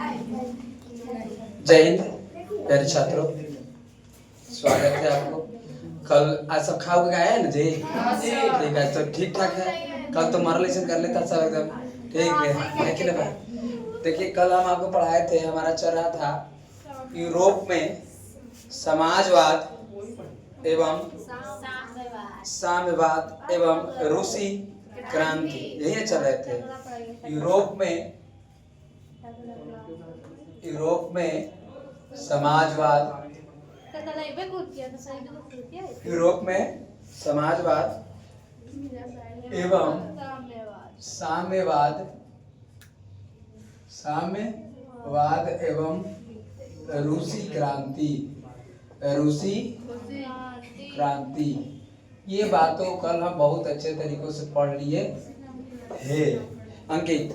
जय हिंद प्यारे छात्रों, स्वागत है आपको। कल आज सब खाओ के आए हैं ना जी? ठीक है, तो ठीक ठाक है। कल तो मॉरलेशन कर लेता सब एकदम ठीक है कि नहीं? देखिए, कल हम आपको पढ़ाए थे, हमारा चल रहा था यूरोप में समाजवाद एवं साम्यवाद एवं रूसी क्रांति, यही चल रहे थे। यूरोप में समाजवाद एवं साम्यवाद एवं रूसी क्रांति, ये बातों कल हम बहुत अच्छे तरीकों से पढ़ लिए है। अंकित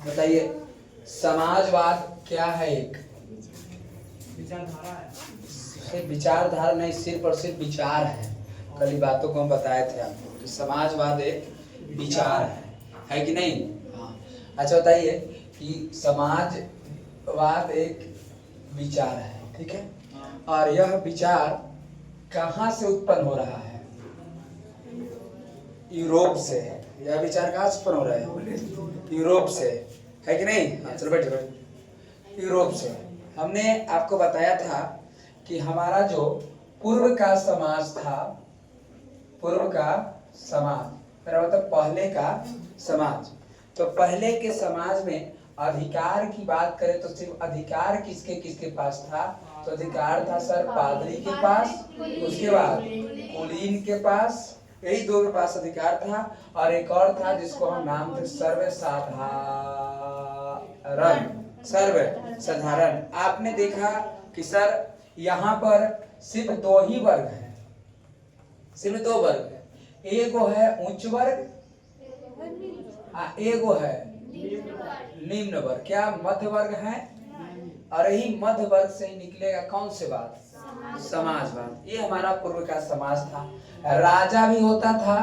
बताइए, समाजवाद क्या है? एक विचारधारा है। विचारधारा नहीं, सिर्फ और सिर्फ विचार है। कल ही बातों को हम बताए थे आपको कि समाजवाद एक विचार है कि नहीं? हाँ। अच्छा बताइए कि समाजवाद एक विचार है, ठीक है? और यह विचार कहाँ से उत्पन्न हो रहा है? यूरोप से। यह विचार कहाँ से उत्पन्न हो रहा है? यूरोप से, है कि नहीं? हाँ, चलो बैठो। यूरोप से। हमने आपको बताया था कि हमारा जो पूर्व का समाज था, मेरा मतलब पहले का समाज, तो पहले के समाज में अधिकार की बात करें तो सिर्फ अधिकार किसके किसके पास था? तो अधिकार था सर पादरी के पास, उसके बाद कुलीन के पास, यही दो के पास अधिकार था। और एक और था जिसको हम नाम थे सर्वसाधारण। आपने देखा कि सर यहाँ पर सिर्फ दो ही वर्ग हैं, सिर्फ दो वर्ग है। एगो है उच्च वर्ग, एगो है निम्न वर्ग। क्या मध्य वर्ग है? और यही मध्य वर्ग से ही निकलेगा कौन से बात? समाजवाद। ये हमारा पूर्व का समाज था। राजा भी होता था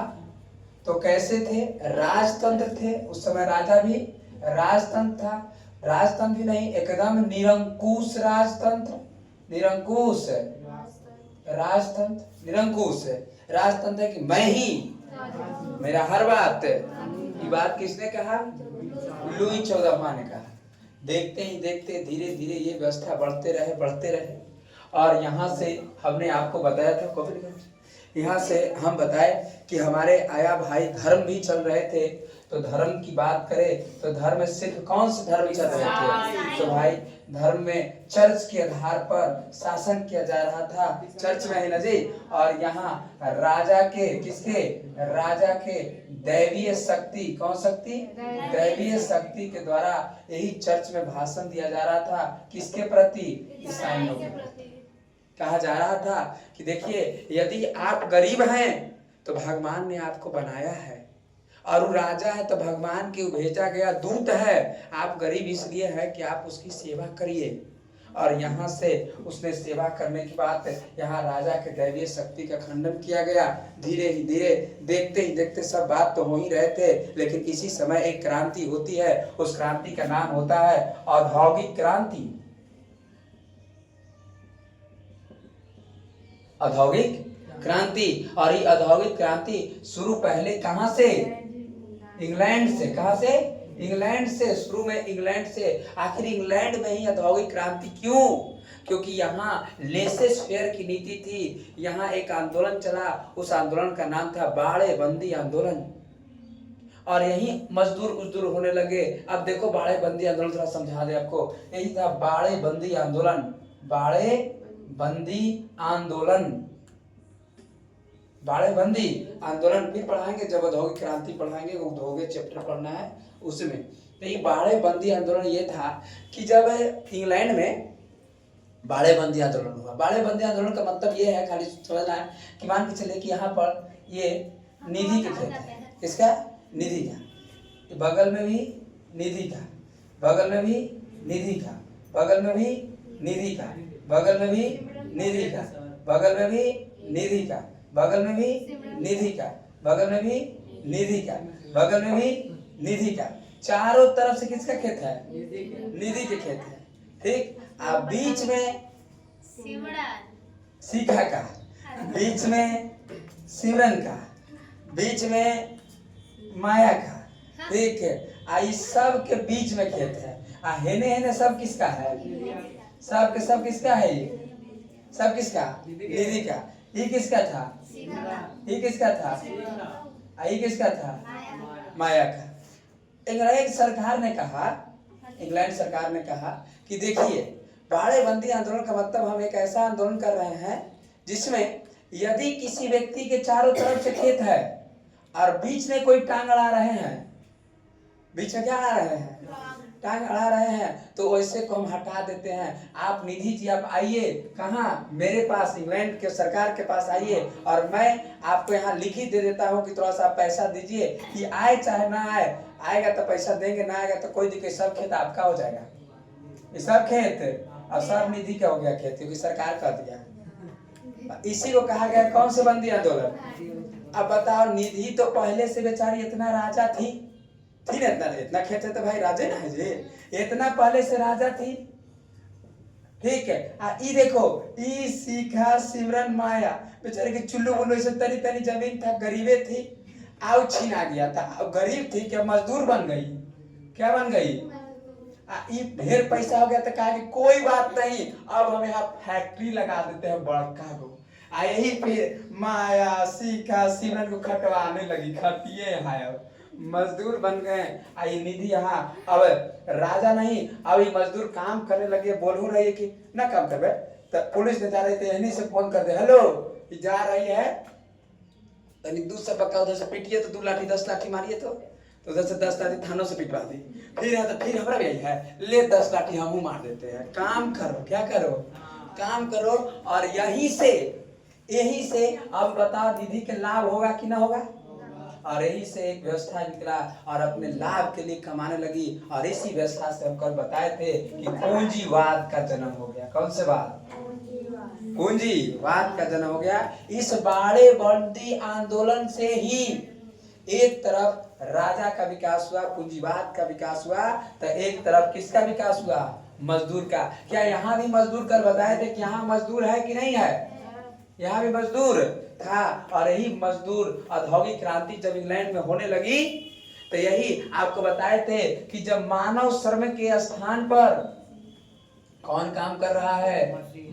तो कैसे थे? राजतंत्र थे। उस समय राजा भी राजतंत्र था। राजतंत्र भी नहीं, एकदम निरंकुश राजतंत्र। निरंकुश राजतंत्र है कि मैं ही, मेरा हर बात। ये बात किसने कहा? लुई XIV ने कहा। देखते ही देखते धीरे धीरे ये व्यवस्था बढ़ते रहे। और यहाँ से हमने आपको बताया था, यहाँ से हम बताए कि हमारे आया भाई धर्म भी चल रहे थे। तो धर्म की बात करें तो धर्म में सिर्फ कौन से धर्म चल रहे थे? तो भाई धर्म में चर्च के आधार पर शासन किया जा रहा था, चर्च में ही ना जी। और यहाँ राजा के दैवीय शक्ति, कौन शक्ति? दैवीय शक्ति के द्वारा यही चर्च में भाषण दिया जा रहा था। किसके प्रति? ईसाइयों के प्रति। कहा जा रहा था कि देखिए, यदि आप गरीब हैं तो भगवान ने आपको बनाया है, और वो राजा है तो भगवान के भेजा गया दूत है। आप गरीब इसलिए है कि आप उसकी सेवा करिए। और यहाँ से उसने सेवा करने के बाद यहाँ राजा के दैवीय शक्ति का खंडन किया गया। धीरे ही धीरे, देखते ही देखते सब बात तो हो ही रहे थे, लेकिन इसी समय एक क्रांति होती है। उस क्रांति का नाम होता है औद्योगिक क्रांति। और ये औद्योगिक क्रांति शुरू पहले कहाँ से? इंग्लैंड से। कहाँ से? इंग्लैंड से। शुरू में इंग्लैंड से। आखिर इंग्लैंड में ही औद्योगिक क्रांति क्यों? क्योंकि यहाँ लेसेस फेयर की नीति थी। यहाँ एक आंदोलन चला, उस आंदोलन का नाम था बाड़े बंदी आंदोलन। और यही मजदूर होने लगे। अब देखो, बाड़े बंदी आंदोलन थोड़ा समझा दे आपको। यही था बाड़े बंदी आंदोलन। बाड़े बंदी आंदोलन फिर पढ़ाएंगे जब औद्योगिक क्रांति पढ़ाएंगे, औद्योगिक चैप्टर पढ़ना है उसमें। तो ये बाड़े बंदी आंदोलन ये था कि जब इंग्लैंड में बाड़े बंदी आंदोलन हुआ। बाड़े बंदी आंदोलन का मतलब ये है, खाली समझना है कि मान के चले कि यहाँ पर ये निधि के खेत है। किसका? निधि का। बगल में भी निधि का, बगल में भी निधि का, बगल में भी निधि का, बगल में भी निधि का, बगल में भी निधि का, बगल में भी निधि का, बगल में भी निधि का, बगल में भी निधि का। चारों तरफ से किसका खेत है? निधि के खेत है। ठीक, अब बीच में सीखा का, बीच में सिमरन का, बीच में माया का। ठीक है, इस सब के बीच में खेत है। हेने हेने सब किसका है? सब के सब किसका है? ये सब किसका? निधि का। ये किसका था? ये किसका था? ये किसका था? माया का। इंग्लैंड सरकार ने कहा कि देखिए, बाड़े बंदी आंदोलन का मतलब हम एक ऐसा आंदोलन कर रहे हैं जिसमें यदि किसी व्यक्ति के चारों तरफ से खेत है और बीच में कोई टांग अड़ा रहे हैं, बीच में क्या अड़ा रहे हैं? टांग अड़ा रहे हैं, तो वैसे को हम हटा देते हैं। आप निधि जी आप आइए, कहाँ? मेरे पास, इंग्लैंड के सरकार के पास आइए, और मैं आपको यहाँ लिखित दे देता हूँ कि थोड़ा सा पैसा दीजिए, कि आए चाहे ना आए, आएगा तो पैसा देंगे, ना आएगा तो कोई दिक्कत, सब खेत आपका हो जाएगा। ये सब खेत और सब निधि का हो गया खेत, क्योंकि सरकार कर दिया। इसी को कहा गया कौन से बंदी आंदोलन। अब बताओ, निधि तो पहले से बेचारी इतना राजा थी ना, इतना खेत है तो भाई राजे ना है जी, इतना पहले से राजा थी। ठीक है, ई देखो, ई सीखा सिमरन माया बेचारे के चुल्लू बुल्लू से तनी तनी जमीन था, गरीबे थी, आओ छीना गया था। अब गरीब थी, क्या मजदूर बन गई? क्या बन गई? ढेर पैसा हो गया तो कहा कि कोई बात नहीं, अब हम यहाँ फैक्ट्री लगा देते हैं बड़का को। यही फिर माया सीखा सिमरन को खटवाने लगी, खटिए है, अब मजदूर बन गए। आई निधि यहाँ अब राजा नहीं, अब ये मजदूर काम करने लगे। बोलू रही है कि ना काम करबे, तो पुलिस ने जा रही थी, यहीं से फोन कर दे, हेलो ये जा रही है, दूध से पक्का, उधर से पीटिए तो 2 लाठी 10 लाठी मारिए, तो उधर से 10 लाठी थानों से पिटवा दी। फिर है तो फिर हमारा भी है, ले 10 लाठी हम मार देते हैं। काम करो, क्या करो? काम करो। और यही से अब बताओ निधि के लाभ होगा कि ना होगा? और यही से एक व्यवस्था निकला और अपने लाभ के लिए कमाने लगी। और इसी व्यवस्था से हम कल बताए थे कि पूंजीवाद का जन्म हो गया। कौन से बात? पूंजीवाद का जन्म हो गया। इस बाड़े बंदी आंदोलन से ही एक तरफ राजा का विकास हुआ, पूंजीवाद का विकास हुआ, तो एक तरफ किसका विकास हुआ? मजदूर का। क्या यहाँ भी मजदूर कल बताए थे कि यहाँ मजदूर है कि नहीं है? यहाँ भी मजदूर था। और यही मजदूर औद्योगिक क्रांति जब इंग्लैंड में होने लगी, तो यही आपको बताए थे कि जब मानव श्रम के स्थान पर कौन काम कर रहा है?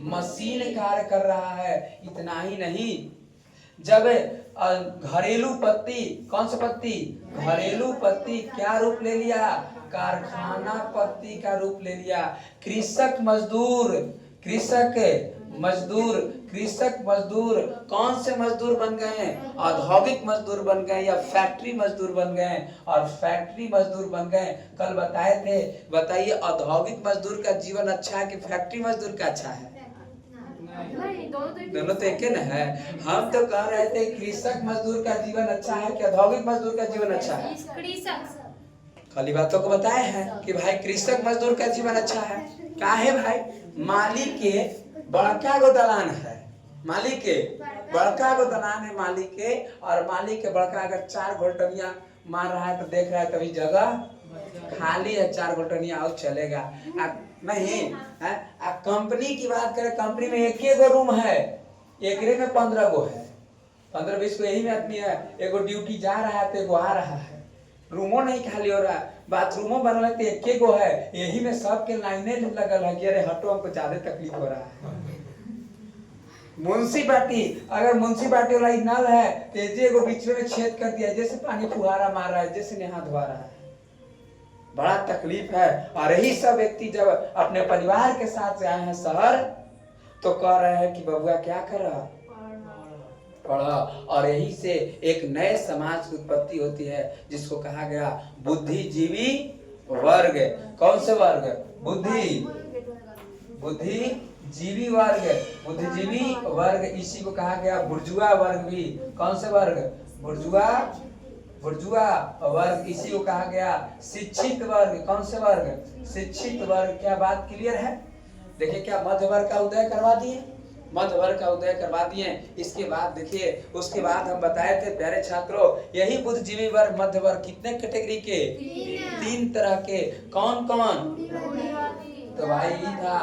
मशीन कार्य कर रहा है। इतना ही नहीं, जब घरेलू पत्ती, कौन सा पत्ती? घरेलू पत्ती क्या रूप ले लिया? कारखाना पत्ती का रूप ले लिया। कृषक मजदूर कौन से मजदूर बन गए? औद्योगिक मजदूर बन गए या फैक्ट्री मजदूर बन गए। और फैक्ट्री मजदूर बन गए, कल बताए थे। बताइए, औद्योगिक मजदूर का जीवन अच्छा है कि फैक्ट्री मजदूर का अच्छा है? दोनों तो एक न है। हम तो कह रहे थे कृषक मजदूर का जीवन अच्छा है कि औद्योगिक मजदूर का जीवन अच्छा है? खाली बातों को बताए हैं कि भाई कृषक मजदूर का जीवन अच्छा है। क्या है भाई? मालिक के बड़का गो दलान है, मालिक के बड़का गो दलान है मालिक के, और मालिक के बड़का अगर 4 घोटनिया मार रहा है तो देख रहा है कभी जगह खाली है, 4 घोटनिया और चलेगा नहीं है। कंपनी की बात करें, कंपनी में 1 गो रूम है, एकरे में 15 गो है, 15-20 गो यही में आदमी है। एगो ड्यूटी जा रहा है तो एगो आ रहा है, रूमो नहीं खाली हो रहा, बाथरूमो बनल है तो 1 गो है, यही में सबके लाइने लगल है कि अरे हटो हमको ज्यादा तकलीफ हो रहा है। म्युनिसिपालिटी, अगर म्युनिसिपालिटी वाला नल है तो एगो बीच में छेद कर दिया, जैसे पानी फुहारा मार रहा है, जैसे नहा धोआ रहा है, बड़ा तकलीफ है। और यही सब व्यक्ति जब अपने परिवार के साथ आए हैं शहर, तो कह रहे हैं कि बबुआ क्या कर रहा? पढ़ा। और यही से एक नए समाज की उत्पत्ति होती है जिसको कहा गया बुद्धिजीवी वर्ग। कौन से वर्ग? बुद्धिजीवी वर्ग। इसी को कहा गया बुर्जुआ वर्ग भी। कौन से वर्ग? बुर्जुआ वर्ग। इसी को कहा गया शिक्षित वर्ग। कौन से वर्ग? शिक्षित वर्ग। क्या बात क्लियर है? देखिए, क्या मध्य वर्ग का उदय करवा दिए? मध्य वर्ग का उदय करवा दिए। इसके बाद देखिए, उसके बाद हम बताए थे प्यारे छात्रों, यही बुद्धिजीवी वर्ग मध्य वर्ग कितने कैटेगरी के? 3 तरह के। कौन कौन? तो भाई था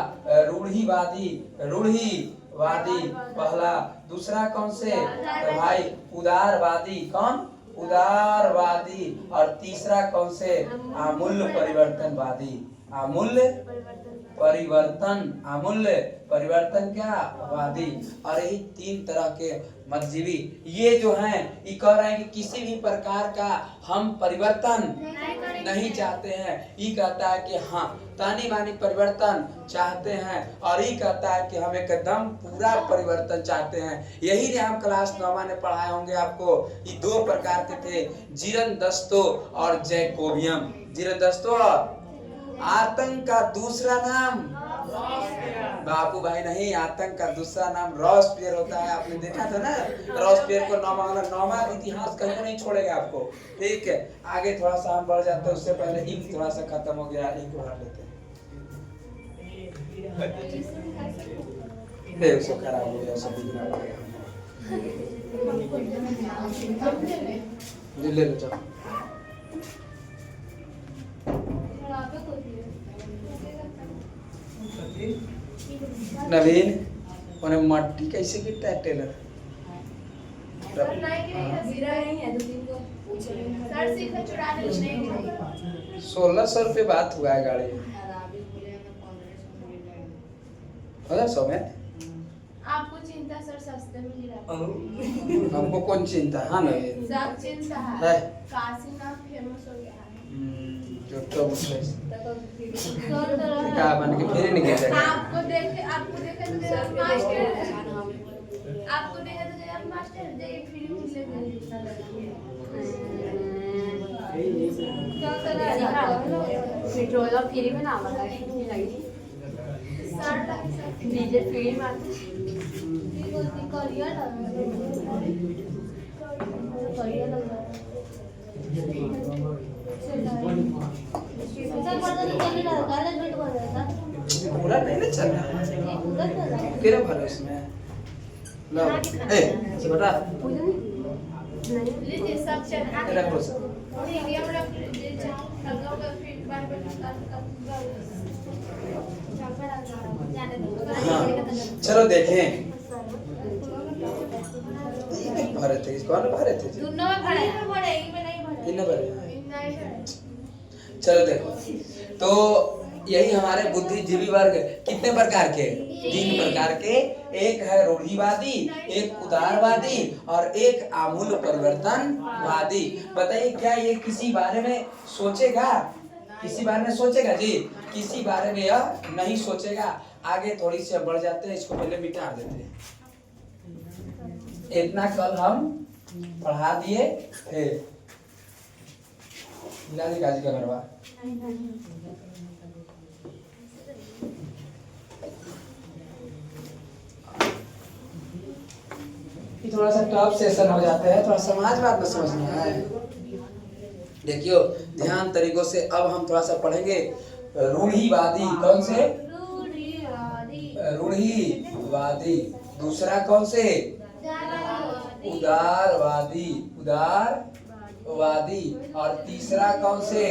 रूढ़िवादी, रूढ़िवादी पहला। दूसरा कौन से? तो भाई उदारवादी। कौन? उदारवादी। और तीसरा कौन से? आमूल्य परिवर्तनवादी। आमूल्य परिवर्तन, आमूल्य परिवर्तन क्या? वादी। और यही 3 तरह के मध्यजीवी ये जो हैं, ये कह रहे हैं कि किसी भी प्रकार का हम परिवर्तन नहीं चाहते हैं। ये कहता है कि हाँ तानी मानी परिवर्तन चाहते हैं, और ये कहता है कि हम एकदम पूरा परिवर्तन चाहते हैं। यही ने हम क्लास 9 में पढ़ाए होंगे आपको। ये 2 प्रकार के थे, जीरनदस्तो और जैकोबियम। जीरनदस्तो और आतंक का दूसरा नाम बापू भाई नहीं, आतंक का दूसरा नाम रॉसपियर होता है। आपने देखा था ना रॉसपियर को, नौमा इतिहास कहीं नहीं छोड़ेगा आपको। ठीक है, आगे थोड़ा सा हम बढ़ जाते हैं। उससे पहले इंक थोड़ा सा खत्म हो गया, इंक उड़ा लेते हैं। उसको खराब हो गया, सब बिगड़ा पड़ेगा। ले लो चलो। नवीन उन्हें मट्टी कैसे गिरता है टेलर? 1600 रुपये बात हुआ है गाड़ी 1500 में। आपको चिंता सर, सस्ते में गिरा। हमको कौन चिंता? हाँ ना सब चिंता है। काशीनाथ फेमस हो गया है। जो तो क्या बन के फिर नहीं गिरेगा। आपको देखे तो जरा मास्टर, आपको देखे तो जरा मास्टर जे फ्री मिले पेट्रोल और फ्री में ना लगा कितनी लगी? 60 लाख डीजल फ्री में आते करियर पूरा नहीं ना चल रहा तेरे भरोसे में। लो ए से बता लीजिए सब चल आगे रखो सब। मीडियम रख लीजिए, जाओ लगाओ फिर बार हाँ चलो देखें। भरे थे इसको ना, भरे थे दोनों में भरे में नहीं भरे, इन भरे। नहीं भरे। चलो देखो, तो यही हमारे बुद्धिजीवी वर्ग कितने प्रकार के? 3 प्रकार के। एक है रूढ़िवादी, एक उदारवादी और एक आमूल परिवर्तनवादी। बताइए क्या ये किसी बारे में सोचेगा? किसी बारे में सोचेगा जी? किसी बारे में यह नहीं सोचेगा। आगे थोड़ी सी बढ़ जाते हैं, इसको पहले मिटा देते हैं। इतना कल हम पढ़ा दिए थे। मिलादी काजी का घरवा थोड़ा सा टफ सेशन हो जाता है, थोड़ा समाजवाद में समझना है। देखियो ध्यान तरीकों से अब हम थोड़ा सा पढ़ेंगे रूढ़िवादी। कौन से? रूढ़िवादी। दूसरा कौन से? उदारवादी, उदारवादी। और तीसरा कौन से?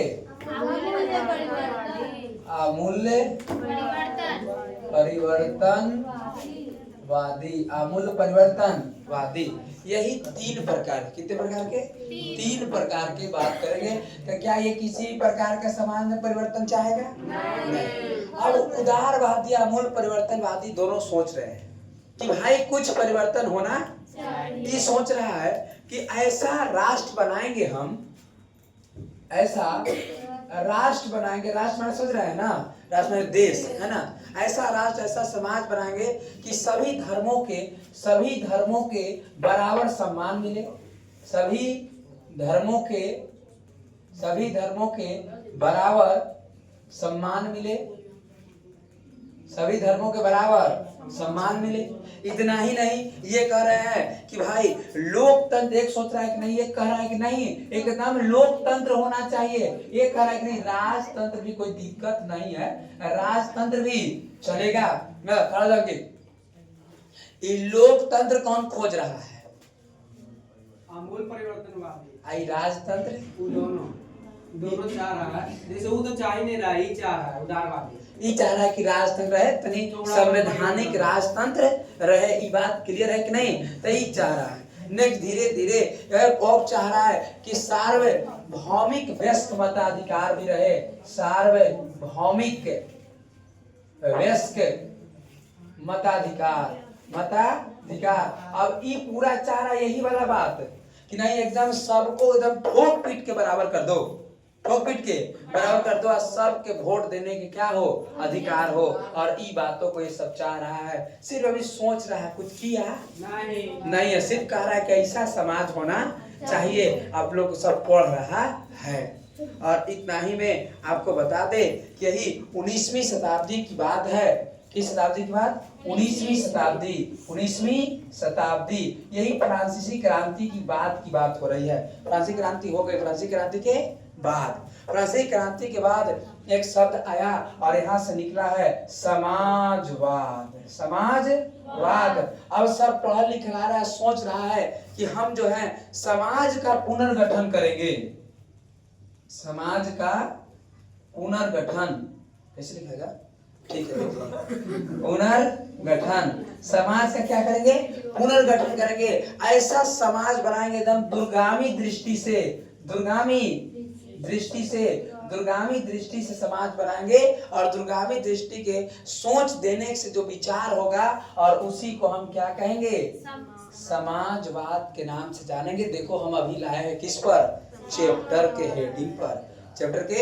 अमूल्य परिवर्तनवादी। अमूल्य परिवर्तनवादी। यही 3 प्रकार, कितने प्रकार के? 3 प्रकार की बात करेंगे। तो क्या ये किसी प्रकार का समाज में परिवर्तन चाहेगा? नहीं। अब उदारवादी अमूल्य परिवर्तनवादी दोनों सोच रहे हैं कि भाई कुछ परिवर्तन होना। ये सोच रहा है कि ऐसा राष्ट्र बनाएंगे हम, ऐसा राष्ट्र बनाएंगे। राष्ट्र मैंने सोच रहा है ना, राष्ट्र में देश है ना। ऐसा राष्ट्र, ऐसा समाज बनाएंगे कि सभी धर्मों के बराबर सम्मान मिले। सभी धर्मों के बराबर सम्मान मिले। सभी धर्मों के बराबर सम्मान मिले। इतना ही नहीं, ये कह रहे हैं कि भाई लोकतंत्र, एक सोच रहा है कि नहीं, ये कह रहा है कि नहीं एकदम लोकतंत्र होना चाहिए। ये कह रहा है कि नहीं राजतंत्र भी कोई दिक्कत नहीं है, राजतंत्र भी चलेगा। मैं खड़ा जाके ये लोकतंत्र कौन खोज रहा है? आमूल परिवर्तनवादी। आई राजतंत्र वो दोनों चाह रहा है, जैसे वो तो चाह ही नहीं रहा, ही चाह रहा है उदारवादी। ये चाह रहा है कि राजतंत्र रहे, तनी संवैधानिक राजतंत्र रहे। ये बात क्लियर है कि नहीं? तो ये चाह रहा है। नेक्स्ट धीरे धीरे कौन चाह रहा है कि सार्वभौमिक वयस्क मताधिकार भी रहे। सार्वभौमिक वयस्क मताधिकार। अब ये पूरा चाह रहा यही वाला बात कि नहीं, एकदम सबको एकदम ठोक पीट के बराबर कर दो, ठोक पीट के बराबर कर दो और सबके वोट देने के क्या हो, अधिकार हो। और ई बातों को ये सब चाह रहा है। सिर्फ अभी सोच रहा है, कुछ किया नहीं है, सिर्फ कह रहा है कि ऐसा समाज होना चाहिए। आप लोग सब पढ़ रहा है। और इतना ही में आपको बता दे कि यही 19वीं शताब्दी की बात है। किस शताब्दी की बात? 19वीं शताब्दी। 19वीं शताब्दी, यही फ्रांसीसी क्रांति की बात हो रही है। फ्रांसीसी क्रांति हो गई, फ्रांसीसी क्रांति के बाद, फ्रांसीसी क्रांति के बाद एक शब्द आया और यहाँ से निकला है समाजवाद। समाजवाद। अब सब पढ़ा लिखा रहा है, सोच रहा है कि हम जो है समाज का पुनर्गठन करेंगे। समाज का पुनर्गठन कैसे लिखेगा? ठीक है, पुनर्गठन। समाज का क्या करेंगे? पुनर्गठन करेंगे। ऐसा समाज बनाएंगे एकदम दूरगामी दृष्टि से समाज बनाएंगे। और दूरगामी दृष्टि के सोच देने से जो विचार होगा और उसी को हम क्या कहेंगे? समाजवाद के नाम से जानेंगे। देखो हम अभी लाए हैं किस पर? चैप्टर के हेडिंग पर। चैप्टर के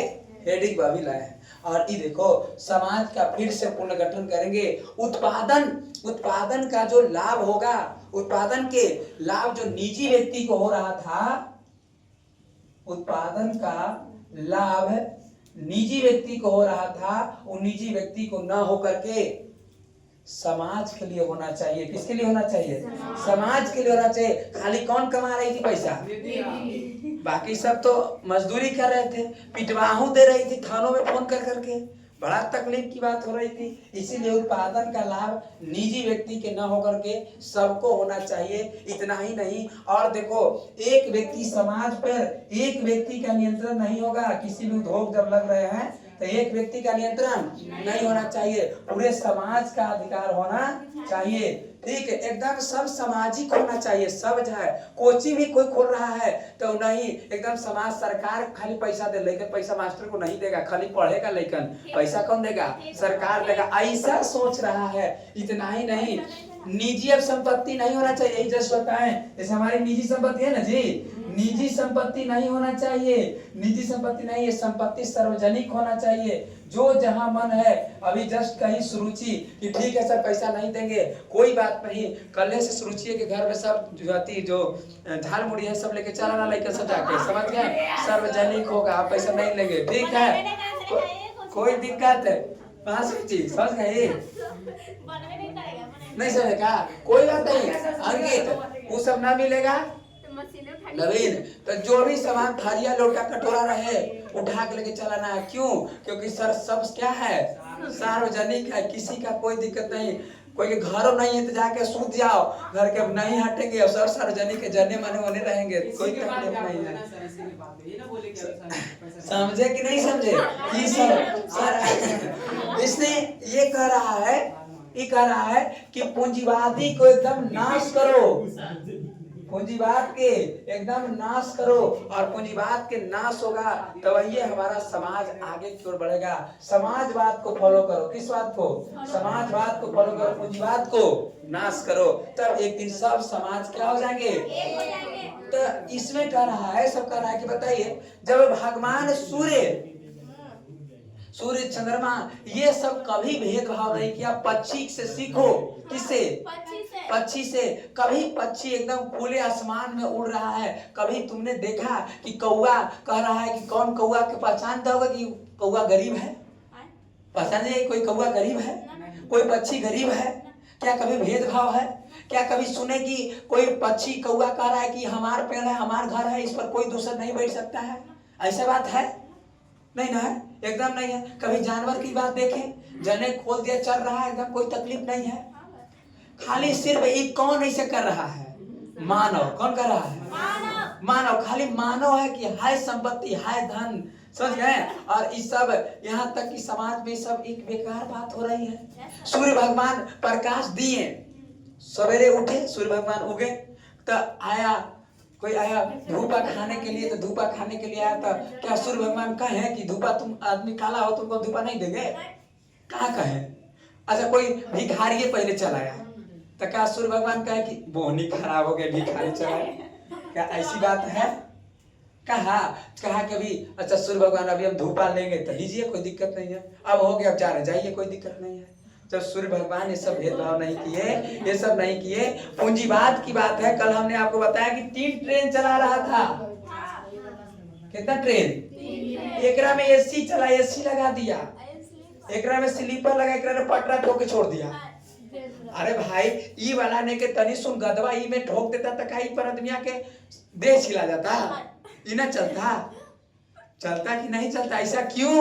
हेडिंग पर अभी लाए हैं। और ये देखो समाज का फिर से पुनर्गठन करेंगे। उत्पादन का जो लाभ होगा, उत्पादन के लाभ जो निजी व्यक्ति को हो रहा था, उत्पादन का लाभ निजी व्यक्ति को हो रहा था, वो निजी व्यक्ति को न होकर के समाज के लिए होना चाहिए। किसके लिए होना चाहिए? समाज के लिए होना चाहिए। खाली कौन कमा रही थी पैसा? बाकी सब तो मजदूरी कर रहे थे, पिटवाहू दे रही थी थानों में फोन कर करके। बड़ा तकलीफ की बात हो रही थी। इसीलिए उत्पादन का लाभ निजी व्यक्ति के न होकर के सबको होना चाहिए। इतना ही नहीं, और देखो एक व्यक्ति समाज पर एक व्यक्ति का नियंत्रण नहीं होगा। किसी भी उद्योग जब लग रहे हैं तो एक व्यक्ति का नियंत्रण नहीं होना चाहिए, पूरे समाज का अधिकार होना चाहिए। ठीक है, एकदम सब सामाजिक होना चाहिए। सब जो है कोचिंग भी कोई खोल रहा है तो नहीं, एकदम समाज। सरकार खाली पैसा दे, लेकिन पैसा मास्टर को नहीं देगा, खाली पढ़ेगा, लेकिन पैसा कौन देगा? सरकार देगा। ऐसा सोच रहा है। इतना ही नहीं, निजी अब संपत्ति नहीं होना चाहिए। यही जैसे बताएं, जैसे हमारी निजी संपत्ति है ना जी, निजी संपत्ति नहीं होना चाहिए। निजी संपत्ति नहीं, ये संपत्ति सार्वजनिक होना चाहिए। जो जहां मन है, अभी जस्ट कहीं सुरुचि कि ठीक है सर पैसा नहीं देंगे, कोई बात नहीं, कल से सुरुचि के घर में सब जो झाल मुड़ी है सब लेके चलाना, लेके सब जाके, समझ गए? सार्वजनिक होगा, आप पैसा नहीं लेंगे, ठीक है, कोई दिक्कत है? समझ गए? नहीं समझेगा, कोई बात नहीं। अंकित वो सब ना मिलेगा। नवीन, तो जो भी सामान थारिया लोटा कटोरा रहे उठा के लेके चलाना है। क्यों? क्योंकि सर सब क्या है? सार्वजनिक है, किसी का कोई दिक्कत नहीं। कोई के घरों नहीं है तो जाके सूत जाओ, घर के नहीं हटेंगे और सर सार्वजनिक के जने माने होने रहेंगे, कोई तकलीफ नहीं है। समझे कि नहीं समझे? ये सर इसने ये कह रहा है कि पूंजीवादी को एकदम नाश करो, पूंजीवाद के एकदम नाश करो। और पूंजीवाद के नाश होगा तो वही हमारा समाज आगे की ओर बढ़ेगा। समाजवाद को फॉलो करो। किस बात को? समाजवाद को फॉलो करो, पूंजीवाद को नाश करो, तब एक दिन सब समाज क्या हो जाएंगे? तो इसमें कह रहा है, सब कह रहा है कि बताइए, जब भगवान सूर्य चंद्रमा ये सब कभी भेदभाव नहीं किया। पक्षी से सीखो। किससे? पक्षी से। कभी पक्षी एकदम खुले आसमान में उड़ रहा है, कभी तुमने देखा कि कौवा कह रहा है कि कौन कौवा के पहचान दोगे कि कौवा गरीब है? पहचान नहीं, कोई कौवा गरीब है, कोई पक्षी गरीब है? क्या कभी भेदभाव है? क्या कभी सुने कि कोई पक्षी कौवा कह रहा है कि हमारा पेड़ है, हमारा घर है, इस पर कोई दूसरा नहीं बैठ सकता है? ऐसा बात है? नहीं ना, है एकदम नहीं है। कभी जानवर की बात देखें, जने खोल दिया चल रहा है, एकदम कोई तकलीफ नहीं है। खाली सिर्फ एक कौन ऐसे कर रहा है? मानव। कौन कर रहा है? मानव। खाली मानव है कि हाय संपत्ति, हाय धन, समझ गए? और इस सब यहाँ तक कि समाज में सब एक बेकार बात हो रही है। सूर्य भगवान प्रकाश दिए, सवेरे उठे, सूर्य भगवान उगे, तो आया कोई आया धूपा खाने के लिए, तो धूपा खाने के लिए आया, तो क्या सूर्य भगवान कहे कि धूपा तुम आदमी काला हो तुमको धूपा नहीं देंगे? कहाँ कहे? अच्छा कोई भिखारी पहले चलाया, तो क्या सूर्य भगवान कहे कि बोहनी खराब हो गया भिखारी चलाए? क्या ऐसी बात है? कहा कभी अच्छा सूर्य भगवान अभी हम धूपा लेंगे तो लीजिए, कोई दिक्कत नहीं है, अब हो गया अब जा रहे जाइए, कोई दिक्कत नहीं है। जब सूर्य भगवान ये सब भेदभाव नहीं किए, ये सब नहीं किए, पूंजीवाद की बात है। कल हमने आपको बताया कि 3 ट्रेन चला रहा था। कितना ट्रेन? एकरा में एसी चला, एसी लगा दिया, एकरा में स्लीपर लगा, एकरा में पटरा ठोक के छोड़ दिया। अरे भाई ई वाला ने के तनी सुन गदवा ई में ठोक देता तो कहीं पर आदमिया के देह छिला जाता, ई ना चलता कि नहीं चलता? ऐसा क्यों?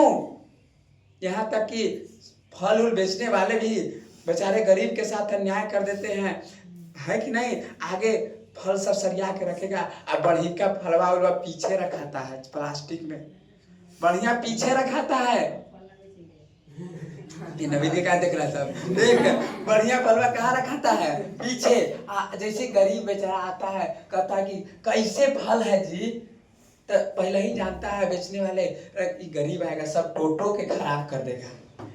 यहाँ तक कि फल उल बेचने वाले भी बेचारे गरीब के साथ अन्याय कर देते हैं, है कि नहीं? आगे फल सब सरिया के रखेगा, अब बढ़ी का फलवा उलवा पीछे रखाता है प्लास्टिक में, बढ़िया पीछे रखाता है। नवीन के क्या देख रहा था? देख बढ़िया फलवा कहाँ रखाता है? पीछे। जैसे गरीब बेचारा आता है, कहता है कि कैसे फल है जी, तो पहले ही जानता है बेचने वाले गरीब आएगा सब टोटो के खराब कर देगा,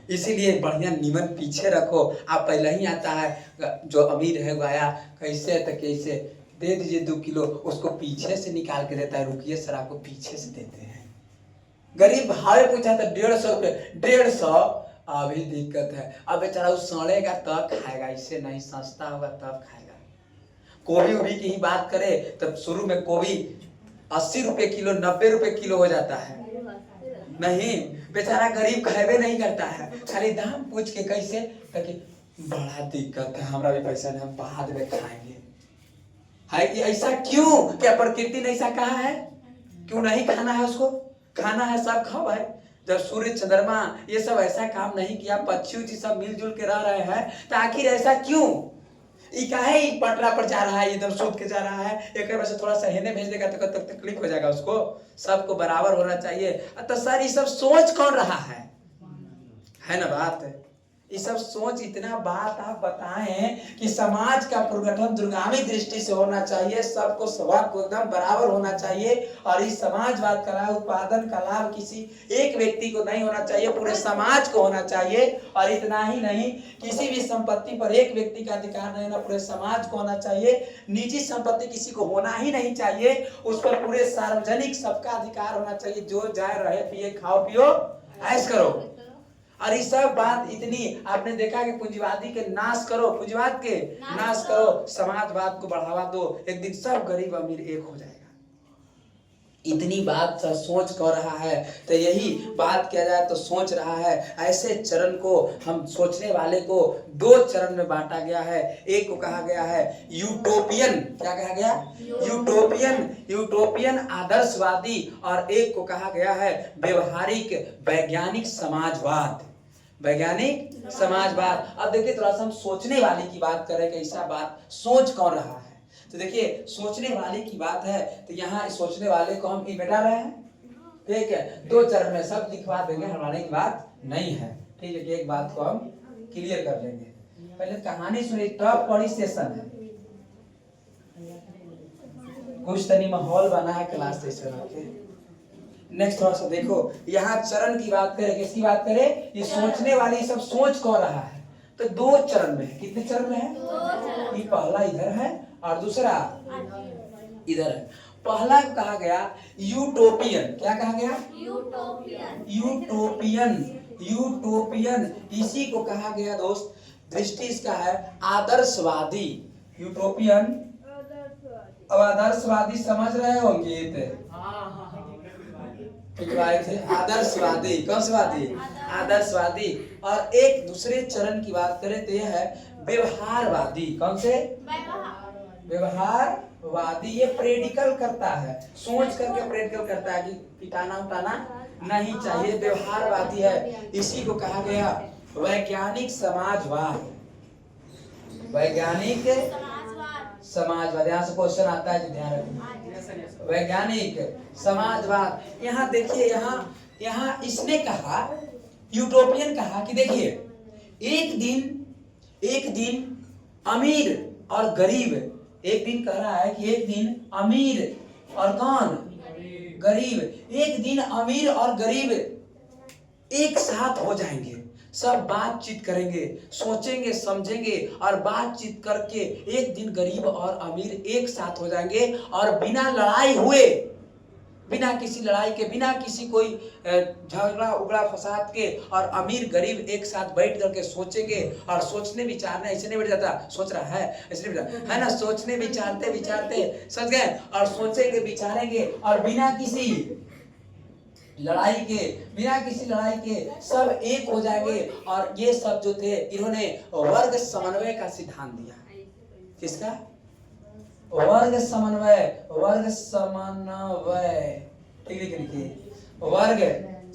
इसीलिए बढ़िया नीमन पीछे रखो। आप पहले ही आता है जो अमीर है आया कैसे तो कैसे दे दीजिए 2 किलो, उसको पीछे से निकाल के देता है, रुकिए सर आपको पीछे से देते हैं। गरीब भावे पूछा था 150 रुपये, 150 अभी दिक्कत है, अब बेचारा उस सड़ेगा तब खाएगा, इससे नहीं सस्ता होगा तब खाएगा। गोभी उभी की ही बात करें तब शुरू में गोभी 80 रुपये किलो, 90 रुपये किलो हो जाता है। नहीं बेचारा गरीब खाएबे नहीं करता है, खाली दाम पूछ के कैसे, ताकि बड़ा दिक्कत है, हमारा भी पैसा नहीं, हम बाद में खाएंगे। है कि ऐसा क्यों? क्या प्रकृति ने ऐसा कहा है? क्यों नहीं खाना है उसको? खाना है, सब खाओ है। जब सूर्य चंद्रमा ये सब ऐसा काम नहीं किया, पक्षी उक्षी सब मिलजुल के रह रहे हैं, तो आखिर ऐसा क्यों? काहे पटरा पर जा रहा है, एकदम सूत के जा रहा है, एक वजह से थोड़ा सा हेने भेज देगा तो तक तकलीफ हो जाएगा उसको। सबको बराबर होना चाहिए। तो सर ये सब सोच कौन रहा है ना बात? ये सब सोच इतना बात आप बताएं कि समाज का प्रगठन दूरगामी दृष्टि से होना चाहिए, सबको सबको एकदम बराबर होना चाहिए, और इस समाजवाद का लाभ, उत्पादन का लाभ किसी एक व्यक्ति को नहीं होना चाहिए, पूरे समाज को होना चाहिए। और इतना ही नहीं, किसी भी संपत्ति पर एक व्यक्ति का अधिकार नहीं होना, पूरे समाज को होना चाहिए। निजी संपत्ति किसी को होना ही नहीं चाहिए, उस पर पूरे सार्वजनिक सबका अधिकार होना चाहिए। जो जाए रहे पिए खाओ पियो ऐश करो। और ये सब बात इतनी आपने देखा कि पूंजीवादी के नाश करो, पूंजीवाद के नाश करो, समाजवाद को बढ़ावा दो, एक दिन सब गरीब अमीर एक हो जाएगा। इतनी बात सोच कर रहा है, तो यही बात किया जाए तो सोच रहा है। ऐसे चरण को हम सोचने वाले को 2 चरण में बांटा गया है। एक को कहा गया है यूटोपियन, क्या कहा गया? यूटोपियन आदर्शवादी, और एक को कहा गया है व्यवहारिक वैज्ञानिक समाजवाद। वैज्ञानिक समाजवाद। अब देखिए थोड़ा सा हम सोचने वाले की बात करें कि ऐसा बात सोच कौन रहा है। तो देखिए सोचने वाले की बात है, तो यहाँ सोचने वाले को हम बैठा रहे हैं, ठीक है? 2 चरण में सब दिखवा देंगे, हमारे की बात नहीं है, ठीक है? कि एक बात को हम क्लियर कर लेंगे। पहले कहानी सुनिए, टॉप पढ़ी सेशन है, कुछ तनी माहौल बना है क्लास सेशन के। नेक्स्ट थोड़ा सा देखो, यहाँ चरण की बात करें, किसकी बात करें? ये सोचने वाले सब सोच कौन रहा है, तो 2 चरण में है। कितने चरण में है? ये पहला इधर है और दूसरा इधर है। पहला कहा गया यूटोपियन, क्या कहा गया? यूटोपियन, इसी को कहा गया दोस्त, दृष्टि इसका है आदर्शवादी। यूटोपियन, अब आदर्शवादी समझ रहे हो अंकित? आदर्शवादी, कौन सी वादी? आदर्शवादी। और एक दूसरे चरण की बात करें तो यह है व्यवहारवादी। कौन से? व्यवहारवादी। ये प्रेडिकल करता है, सोच करके प्रेडिकल करता है कि पिटाना उठाना नहीं चाहिए, व्यवहारवादी है। इसी को कहा गया वैज्ञानिक समाजवाद। वैज्ञानिक समाजवाद। यहाँ से क्वेश्चन आता है, ध्यान रखना। वैज्ञानिक समाजवाद। यहाँ देखिए, यहाँ इसने कहा, यूटोपियन कहा कि देखिए एक दिन अमीर और गरीब, एक दिन कह रहा है कि एक दिन अमीर और कौन, गरीब, एक दिन अमीर और गरीब एक साथ हो जाएंगे, सब बातचीत करेंगे, सोचेंगे समझेंगे और बातचीत करके एक दिन गरीब और अमीर एक साथ हो जाएंगे और बिना लड़ाई हुए, बिना किसी लड़ाई के, बिना किसी कोई झगड़ा उगड़ा फसाद के, और अमीर गरीब एक साथ बैठ करके सोचेंगे और सोचने विचारने, ऐसे नहीं बैठ जाता, सोच रहा है ऐसे नहीं है ना, सोचने विचारते विचारते समझ गए, और सोचेंगे विचारेंगे और बिना किसी लड़ाई के सब एक हो जाएंगे। और ये सब जो थे, इन्होंने वर्ग समन्वय का सिद्धांत दिया। किसका? वर्ग समन्वय। ठीक लिखिए, वर्ग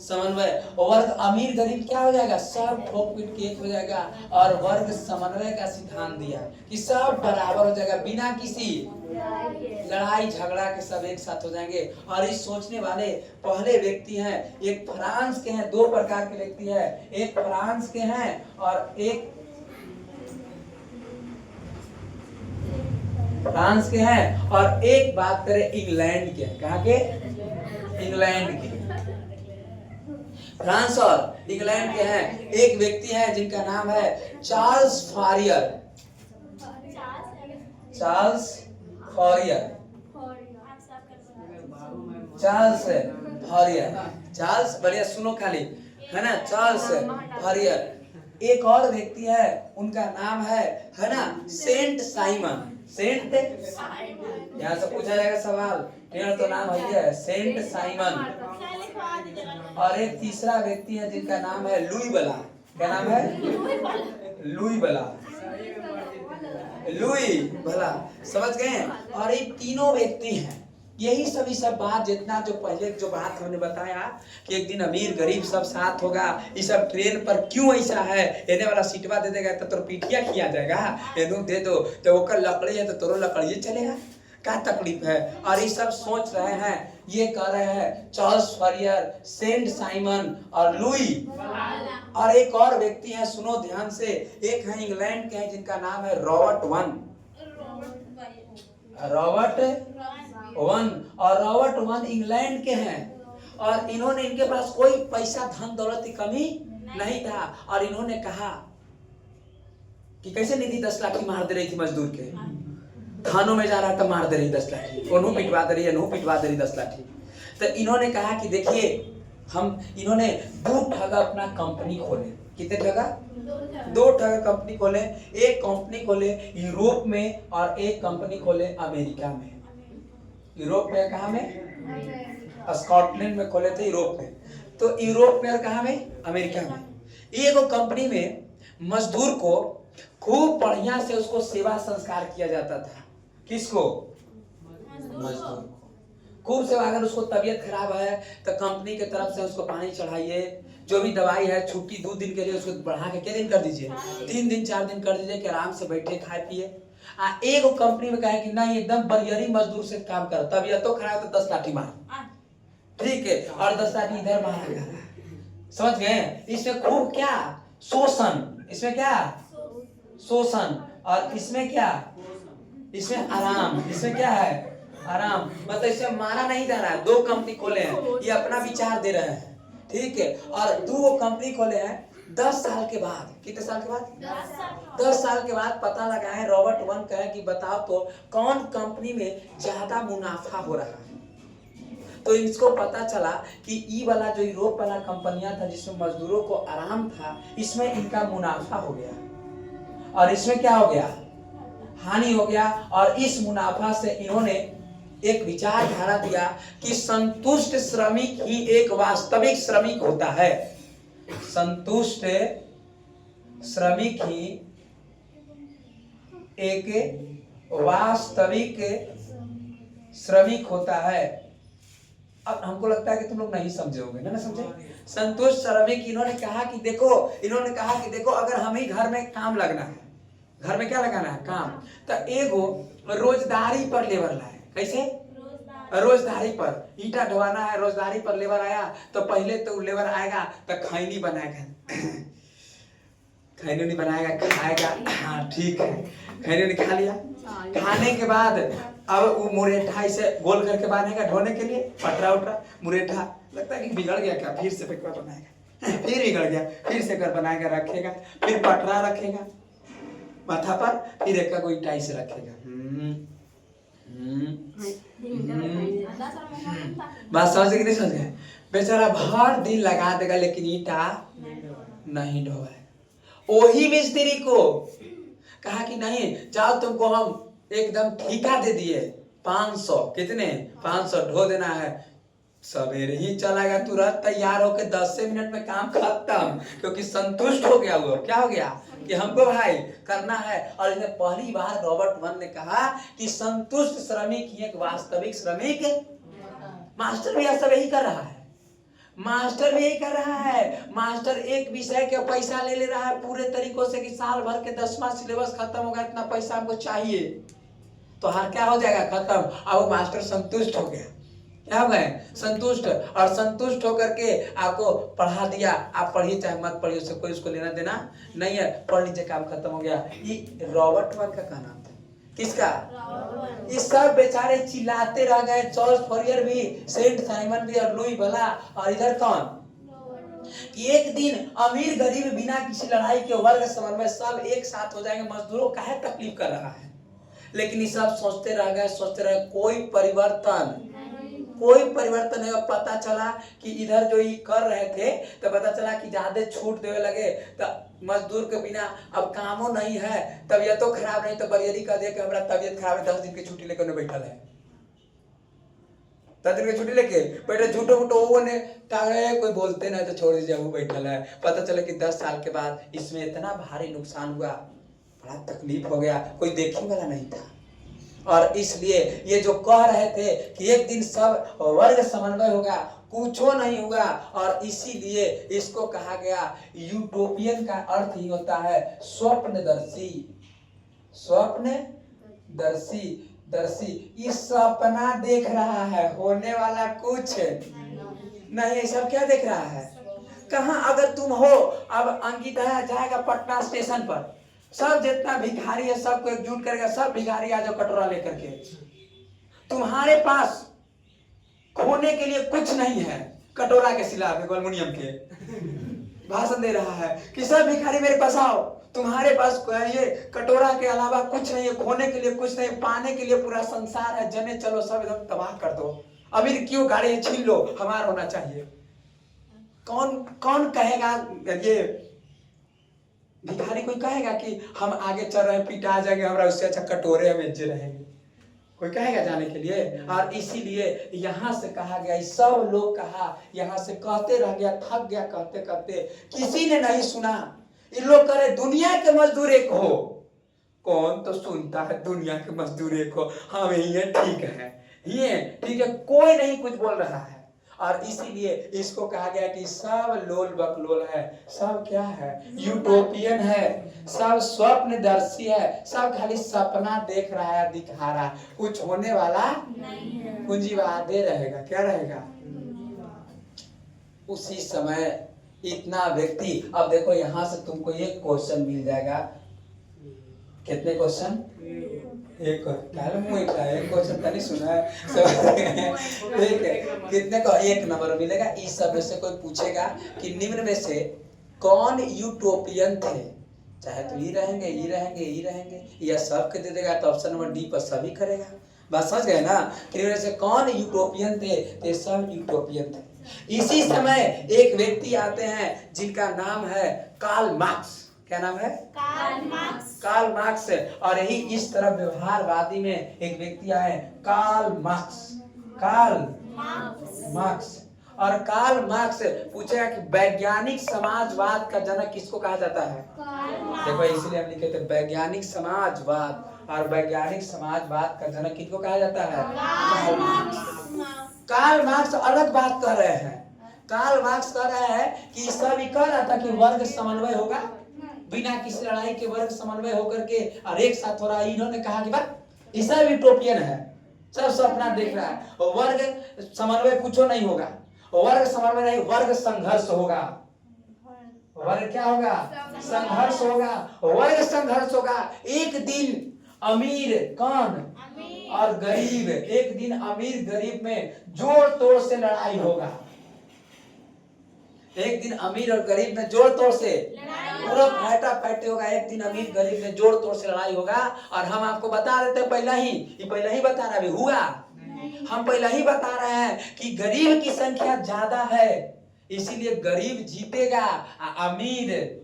समन्वय। वर्ग अमीर गरीब क्या हो जाएगा, सब ठोक पीट के एक हो जाएगा। और वर्ग समन्वय का सिद्धांत दिया कि सब बराबर हो जाएगा, बिना किसी लड़ाई झगड़ा के सब एक साथ हो जाएंगे। और इस सोचने वाले पहले व्यक्ति हैं, एक फ्रांस के हैं, दो प्रकार के व्यक्ति हैं, एक फ्रांस के हैं और एक फ्रांस के हैं, और एक बात करें इंग्लैंड के। कहाँ के? इंग्लैंड के। फ्रांस और इंग्लैंड के हैं। एक व्यक्ति है जिनका नाम है चार्ल्स फॉरियर। चार्ल्स फॉरियर। चार्ल्स, बढ़िया सुनो खाली, है ना, चार्ल्स फॉरियर। एक और व्यक्ति है, उनका नाम है ना, सेंट साइमन। सेंट, यहाँ से पूछा जाएगा सवाल, तो नाम है सेंट साइमन। और एक तीसरा व्यक्ति है जिनका नाम है लुई बला। क्या नाम है? लुई बला। लुई भला, समझ गए? और ये तीनों व्यक्ति हैं। यही सभी सब बात, जितना जो पहले जो बात हमने बताया कि एक दिन अमीर गरीब सब साथ होगा, ये सब ट्रेन पर क्यों ऐसा है, एने वाला सीटवा दे देगा तो तोर पीठिया खिया जाएगा, एनू दे दो तो ओकर लकड़ी है तो तोरो लकड़ी चलेगा, क्या तकलीफ है। और ये सब सोच रहे हैं, ये कह रहे हैं चार्ल्स फॉरियर, सेंट साइमन और लुई। और एक और व्यक्ति है, सुनो ध्यान से, एक है इंग्लैंड के हैं जिनका नाम है रॉबर्ट वन। और रॉबर्ट वन इंग्लैंड के हैं। और इन्होंने, इनके पास कोई पैसा धन दौलत की कमी नहीं था। और इन्होंने कहा कि कैसे निधि 10 लाठी मार दे रही थी मजदूर के, थानों में जा रहा था, मार दे रही 10 लाठी, उन्हों पिटवा दे रही है, पिटवा दे रही 10 लाठी। तो इन्होंने कहा कि देखिए इन्होंने 2 ठग अपना कंपनी खोले। कितने ठगा? 2 ठग कंपनी खोले। एक कंपनी खोले यूरोप में और एक कंपनी खोले अमेरिका में। यूरोप में कहाँ में? स्कॉटलैंड में खोले थे, यूरोप में। तो यूरोप में और कहाँ में? अमेरिका में। एक कंपनी में मजदूर को खूब बढ़िया से उसको सेवा संस्कार किया जाता था। किसको? मजदूर को खूब सेवा। अगर उसको तबीयत खराब है तो कंपनी के तरफ से उसको पानी चढ़ाइए, जो भी दवाई है, छुट्टी 2 दिन के लिए उसको बढ़ा के क्या दिन कर दीजिए, 3 दिन 4 दिन कर दीजिए कि आराम से बैठे खाए पिए। एक कंपनी में कहे कि नहीं, एकदम बरियरी मजदूर से काम करो, तबीयत तो खराब तो 10 लाठी मार, ठीक है, और 10 लाठी इधर मारेगा। समझ गए? इसमें खूब क्या शोषण, इसमें क्या शोषण, और इसमें क्या, इसमें आराम। इसमें क्या है? आराम। मतलब इसमें मारा नहीं जा रहा है। 2 कंपनी खोले हैं, ये अपना विचार दे रहे हैं, ठीक है। और 2 कंपनी खोले हैं। 10 साल के बाद, कितने साल के बाद? 10 साल के बाद पता लगा है, रॉबर्ट वन कहे कि बताओ तो कौन कंपनी में ज्यादा मुनाफा हो रहा है। तो इसको पता चला कि ई वाला जो यूरोप वाला कंपनियां था जिसमें मजदूरों को आराम था, इसमें इनका मुनाफा हो गया और इसमें क्या हो गया? हानि हो गया। और इस मुनाफा से इन्होंने एक विचारधारा दिया कि संतुष्ट श्रमिक ही एक वास्तविक श्रमिक होता है। संतुष्ट श्रमिक ही एक वास्तविक श्रमिक होता है। अब हमको लगता है कि तुम लोग नहीं समझे होंगे, ना समझे? संतुष्ट श्रमिक, इन्होंने कहा कि देखो, अगर हमें घर में काम लगना है, घर में क्या लगाना है? काम। तो एगो रोजदारी पर लेबर लाए। कैसे? रोजदारी पर ईटा ढोवाना है, रोजदारी पर लेबर आया तो पहले तो लेबर आएगा तो खैनी बनाएगा, खैनी नहीं बनाएगा, खाएगा। हाँ ठीक है, खैनी नहीं खा लिया। खाने के बाद अब वो मुरेठा इसे गोल करके बांधेगा ढोने के लिए, पटरा उटरा मुरेठा। लगता है कि बिगड़ गया क्या, फिर से पेकवा बनाएगा, फिर बिगड़ गया, फिर से घर बनाएगा, रखेगा, फिर पटरा रखेगा माथा पर, फिर एक कोई टाई से रखेगा। बात समझ गए? नहीं समझ गए? बेचारा भर दिन लगा देगा लेकिन ईटा नहीं ढोएगा। वही मिस्त्री को कहा कि नहीं जाओ, तुमको हम एकदम ठेका दे दिए 500, कितने? 500 ढो देना है। सवेरे ही चला गया, तुरंत तैयार होके 10 मिनट में काम खत्म, क्योंकि संतुष्ट हो गया। वो क्या हो गया कि हमको भाई करना है। और इसने पहली बार रॉबर्ट वन ने कहा कि संतुष्ट श्रमिक ही एक वास्तविक श्रमिक। मास्टर भी ऐसा यही कर रहा है, मास्टर भी यही कर रहा है। मास्टर एक विषय के पैसा ले रहा है पूरे तरीकों से कि साल भर के 10वां सिलेबस खत्म होगा, इतना पैसा हमको चाहिए, तो हाँ क्या हो जाएगा? खत्म। अब मास्टर संतुष्ट हो गया। क्या हो गए? संतुष्ट। और संतुष्ट होकर के आपको पढ़ा दिया, आप पढ़िए चाहे मत पढ़िए, उससे कोई उसको लेना देना नहीं है, पढ़ लीजिए, काम खत्म हो गया। ये रॉबर्ट वन का कहना था। किसका? इस सब बेचारे चिल्लाते रह गए, चार्ल्स फॉरियर भी, सेंट साइमन भी और लुई भला, और इधर कौन कि एक दिन अमीर गरीब बिना किसी लड़ाई के वर्ग समन्वय सब एक साथ हो जाएंगे। मजदूरों का है तकलीफ कर रहा है, लेकिन ये सब सोचते रह गए, सोचते रहे, कोई परिवर्तन नहीं। पता चला कि इधर जो ये कर रहे थे तो पता चला कि ज्यादा छूट देने लगे, तो मजदूर के बिना अब कामों नहीं है, तबियत तो खराब नहीं तो बरियरी कर दे कि हमारा तबियत खराब है, 10 दिन की छुट्टी लेकर बैठल है, 10 दिन की छुट्टी लेके बैठे, झूठो मूठो वो ने टांगे, कोई बोलते नहीं तो छोड़ दीजिए, वो बैठल है। पता चला कि 10 साल के बाद इसमें इतना भारी नुकसान हुआ, बड़ा तकलीफ हो गया, कोई देखने वाला नहीं था। और इसलिए ये जो कह रहे थे कि एक दिन सब वर्ग समन्वय होगा, कुछ नहीं हुआ। और इसीलिए इसको कहा गया यूटोपियन का अर्थ ही होता है स्वप्नदर्शी। स्वप्नदर्शी, इस सपना देख रहा है, होने वाला कुछ नहीं। ये सब क्या देख रहा है? कहाँ अगर तुम हो, अब अंकिता जाएगा पटना स्टेशन पर, सब जितना भिखारी है सबको एकजुट करेगा, सब भिखारी आ जाओ कटोरा लेकर के। तुम्हारे पास खोने के लिए कुछ नहीं है, कटोरा के सिला में एल्युमिनियम के भाषण दे रहा है कि सब भिखारी मेरे पास आओ, तुम्हारे पास ये कटोरा के अलावा कुछ नहीं है, खोने के लिए कुछ नहीं, पाने के लिए पूरा संसार है, जने चलो सब एकदम तबाह कर दो, अमीर क्यों गाड़ी छीन लो, हमारा होना चाहिए। कौन कहेगा? ये भिखारी कोई कहेगा कि हम आगे चल रहे हैं, पिटा जाएंगे, हमारा उससे अच्छा कटोरे हम बेचे रहेंगे, कोई कहेगा जाने के लिए? और इसीलिए यहाँ से कहा गया, सब लोग कहा, यहाँ से कहते रह गया, थक गया कहते कहते, किसी ने नहीं सुना। इन लोग करे दुनिया के मजदूर एक हो, कौन तो सुनता है? दुनिया के मजदूर एक हो, हाँ ये ठीक है, ये ठीक है, कोई नहीं कुछ बोल रहा है। और इसीलिए इसको कहा गया कि सब लोल बकलोल है, सब क्या है? यूटोपियन है, सब स्वप्नदर्शी है, सब खाली सपना देख रहा है, दिखा रहा है, कुछ होने वाला नहीं, पूंजीवादे रहेगा। क्या रहेगा? उसी समय इतना व्यक्ति, अब देखो यहाँ से तुमको एक क्वेश्चन मिल जाएगा। कितने क्वेश्चन? एक क्वेश्चन का नहीं सुना है ठीक है, कितने का? 1 नंबर मिलेगा। इस सब में से कोई पूछेगा कि निम्न में से कौन यूटोपियन थे, चाहे तो ये रहेंगे या सबके दे देगा तो ऑप्शन नंबर डी पर सभी करेगा। बात समझ गए ना? निम्न में से कौन यूटोपियन थे? ये सब यूटोपियन थे। इसी समय एक व्यक्ति आते हैं जिनका नाम है कार्ल मार्क्स। क्या नाम है? Karl Marx. और यही इस तरह व्यवहारवादी में एक व्यक्ति आए, कार्ल मार्क्स। और कार्ल मार्क्स पूछेगा कि वैज्ञानिक समाजवाद का जनक किसको कहा जाता है? देखो इसलिए हम लिखे थे वैज्ञानिक समाजवाद, और वैज्ञानिक समाजवाद का जनक किसको कहा जाता है? कार्ल मार्क्स अलग बात कर रहे हैं। कार्ल मार्क्स कह रहे हैं कि सब कह रहा था कि वर्ग समन्वय होगा, बिना किसी लड़ाई के वर्ग समन्वय होकर के और एक साथ हो रहा है। इन्होंने कहा कि बस ये सब यूटोपियन है, सब सपना देख रहा है, और वर्ग समन्वय कुछ नहीं होगा, वर्ग समन्वय नहीं, वर्ग संघर्ष होगा। वर्ग क्या होगा? संघर्ष होगा, वर्ग संघर्ष होगा। एक दिन अमीर कौन और गरीब, एक दिन अमीर गरीब में जोड़ तोड़ से लड़ाई होगा। एक दिन अमीर और गरीब में जोड़ तोड़ से पूरा फाटा फाटी होगा। एक दिन अमीर गरीब में जोड़ तोड़ से लड़ाई होगा। और हम आपको बता देते हैं पहला ही बता रहा है, अभी हुआ हम पहला ही बता रहे हैं कि गरीब की संख्या ज्यादा है, इसीलिए गरीब जीतेगा, अमीर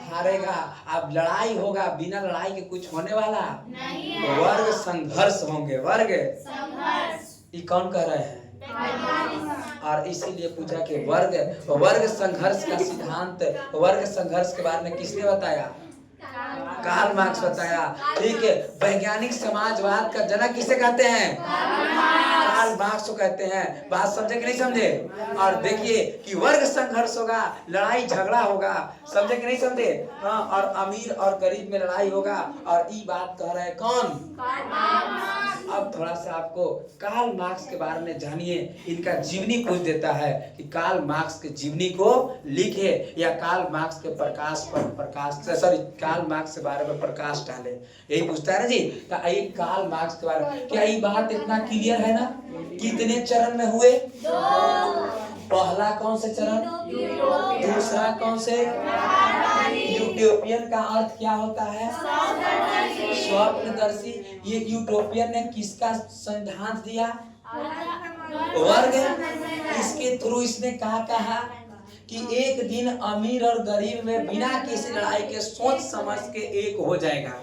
हारेगा। अब लड़ाई होगा, बिना लड़ाई के कुछ होने वाला नहीं। वर्ग संघर्ष होंगे, वर्ग संघर्ष, ये कौन कह रहे हैं? और इसीलिए पूछा कि वर्ग संघर्ष का सिद्धांत, वर्ग संघर्ष के बारे में किसने बताया? कार्ल मार्क्स बताया। ठीक है, वैज्ञानिक समाजवाद का जनक किसे कहते हैं? कार्ल मार्क्स को कहते हैं। बात समझे कि नहीं समझे? और देखिए कि वर्ग संघर्ष होगा, लड़ाई झगड़ा होगा, समझे कि नहीं समझे? हाँ, और अमीर और गरीब में लड़ाई होगा। और ये बात कह रहा है कौन? अब थोड़ा सा आपको कार्ल मार्क्स के बारे में जानिए। इनका जीवनी पूछ देता है कि कार्ल मार्क्स के जीवनी को लिखे या कार्ल मार्क्स के कार्ल मार्क्स के बारे में प्रकाश डाले, यही पूछता है ना जी। तो ये कार्ल मार्क्स के बारे में क्या ये बात इतना क्लियर है ना? कितने चरण में हुए? पहला कौन से चरण? दूसरा कौन से? यूटोपियन का अर्थ क्या होता है? स्वप्नदर्शी। ये यूटोपियन ने किसका सिद्धांत दिया? वर्ग। इसके थ्रू इसने कहा कि एक दिन अमीर और गरीब में बिना किसी लड़ाई के सोच समझ के एक हो जाएगा।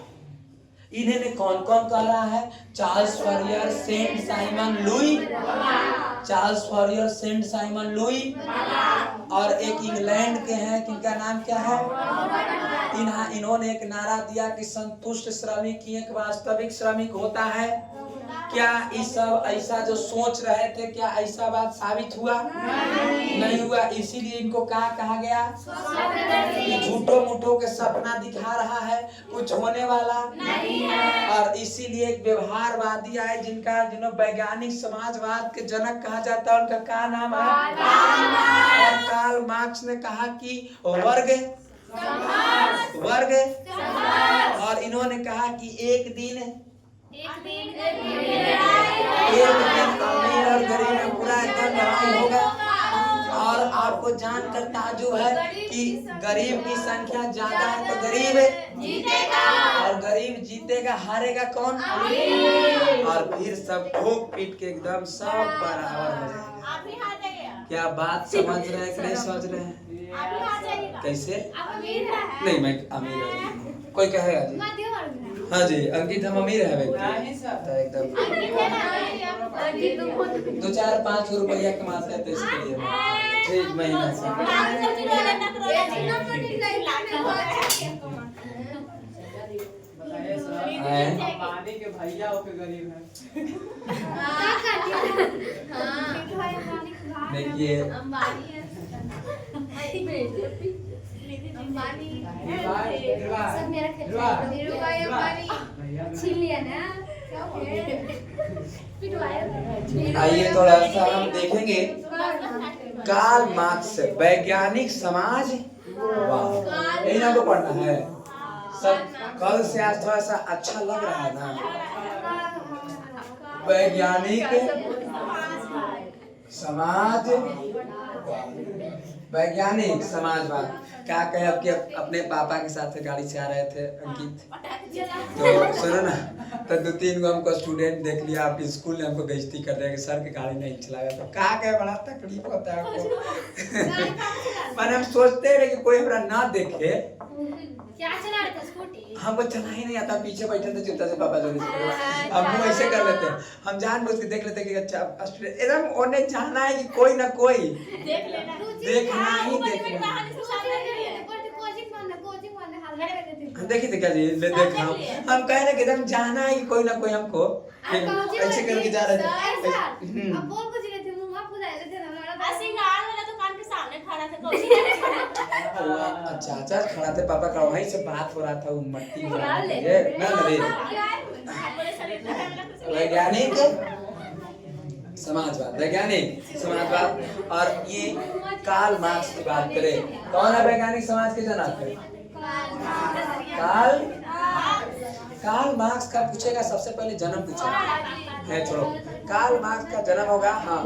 इन्हें कौन कौन कह रहा है? Charles Fourier, Saint Simon Louis, Charles Fourier, Saint Simon Louis, और एक इंग्लैंड के हैं, किनका नाम क्या है? इन्होंने एक नारा दिया कि संतुष्ट श्रमिक ही एक वास्तविक श्रमिक होता है। क्या इस सब ऐसा जो सोच रहे थे, क्या ऐसा बात साबित हुआ? नहीं हुआ। इसीलिए इनको क्या कहा गया? झूठो मूठो के सपना दिखा रहा है, कुछ होने वाला नहीं है। और इसीलिए एक व्यवहारवादी आए जिन्हें वैज्ञानिक समाजवाद के जनक कहा जाता है, उनका क्या नाम है? और कार्ल मार्क्स ने कहा कि वर्ग और इन्होंने कहा कि एक दिन अमीर और गरीब में पूरा एकदम लड़ाई होगा। और आपको जानकर ताज्जुब है कि गरीब की संख्या ज्यादा है तो गरीब जीतेगा, और गरीब जीतेगा, हारेगा कौन? और फिर सब ठोक पीट के एकदम सब बराबर हो जाएगा। क्या बात समझ रहे हैं कि नहीं समझ रहे हैं? कैसे? नहीं, मैं अमीर हूँ। कोई कहेगा जी? हाँ जी, अंकित हम अमीर है एकदम। 2-4-5 रुपया कमाते हैं तो इसके लिए ठीक महीना से। पानी के भैया होके गरीब है। देखिए आइए थोड़ा सा हम देखेंगे कार्ल मार्क्स वैज्ञानिक समाज। यही ना पढ़ना है सब। कल से आज थोड़ा सा अच्छा लग रहा है ना? वैज्ञानिक समाज, वैज्ञानिक समाजवाद। क्या कहे आपके अपने पापा के साथ गाड़ी से आ रहे थे अंकित, तो सुनो ना, तो 2-3 गो हमको स्टूडेंट देख लिया, आप स्कूल ने हमको बेइज्जती कर दिया कि सर की गाड़ी नहीं चलाया। तो क्या कहे, बड़ा तकलीफ होता है हमको। मैंने हम सोचते रहे कि कोई हमारा ना देखे। क्या चला रहे थे? स्कूटी? हमको चला ही नहीं आता, पीछे बैठे थे चुपचाप से पापा जो हम लोग ऐसे कर लेते हैं, हम जानबूझ के देख लेते कि अच्छा एकदम उन्हें जाना है कि कोई ना कोई देखना ही देखना। देखी थे क्या जी? देख हम कहे ना कि एकदम जाना है कि कोई ना कोई हमको ऐसे करके जा रहे थे। चाचा खड़ा थे, पापा खड़ा, वहीं से बात हो रहा था, वो मट्टी में ना रे। वैज्ञानिक समाजवाद, वैज्ञानिक समाजवाद। और ये कार्ल मार्क्स की बात करें, कौन है वैज्ञानिक समाज के जनक? कार्ल मार्क्स का पूछेगा, सबसे पहले जन्म पूछेगा है, छोड़ो। कार्ल मार्क्स का जन्म होगा, हाँ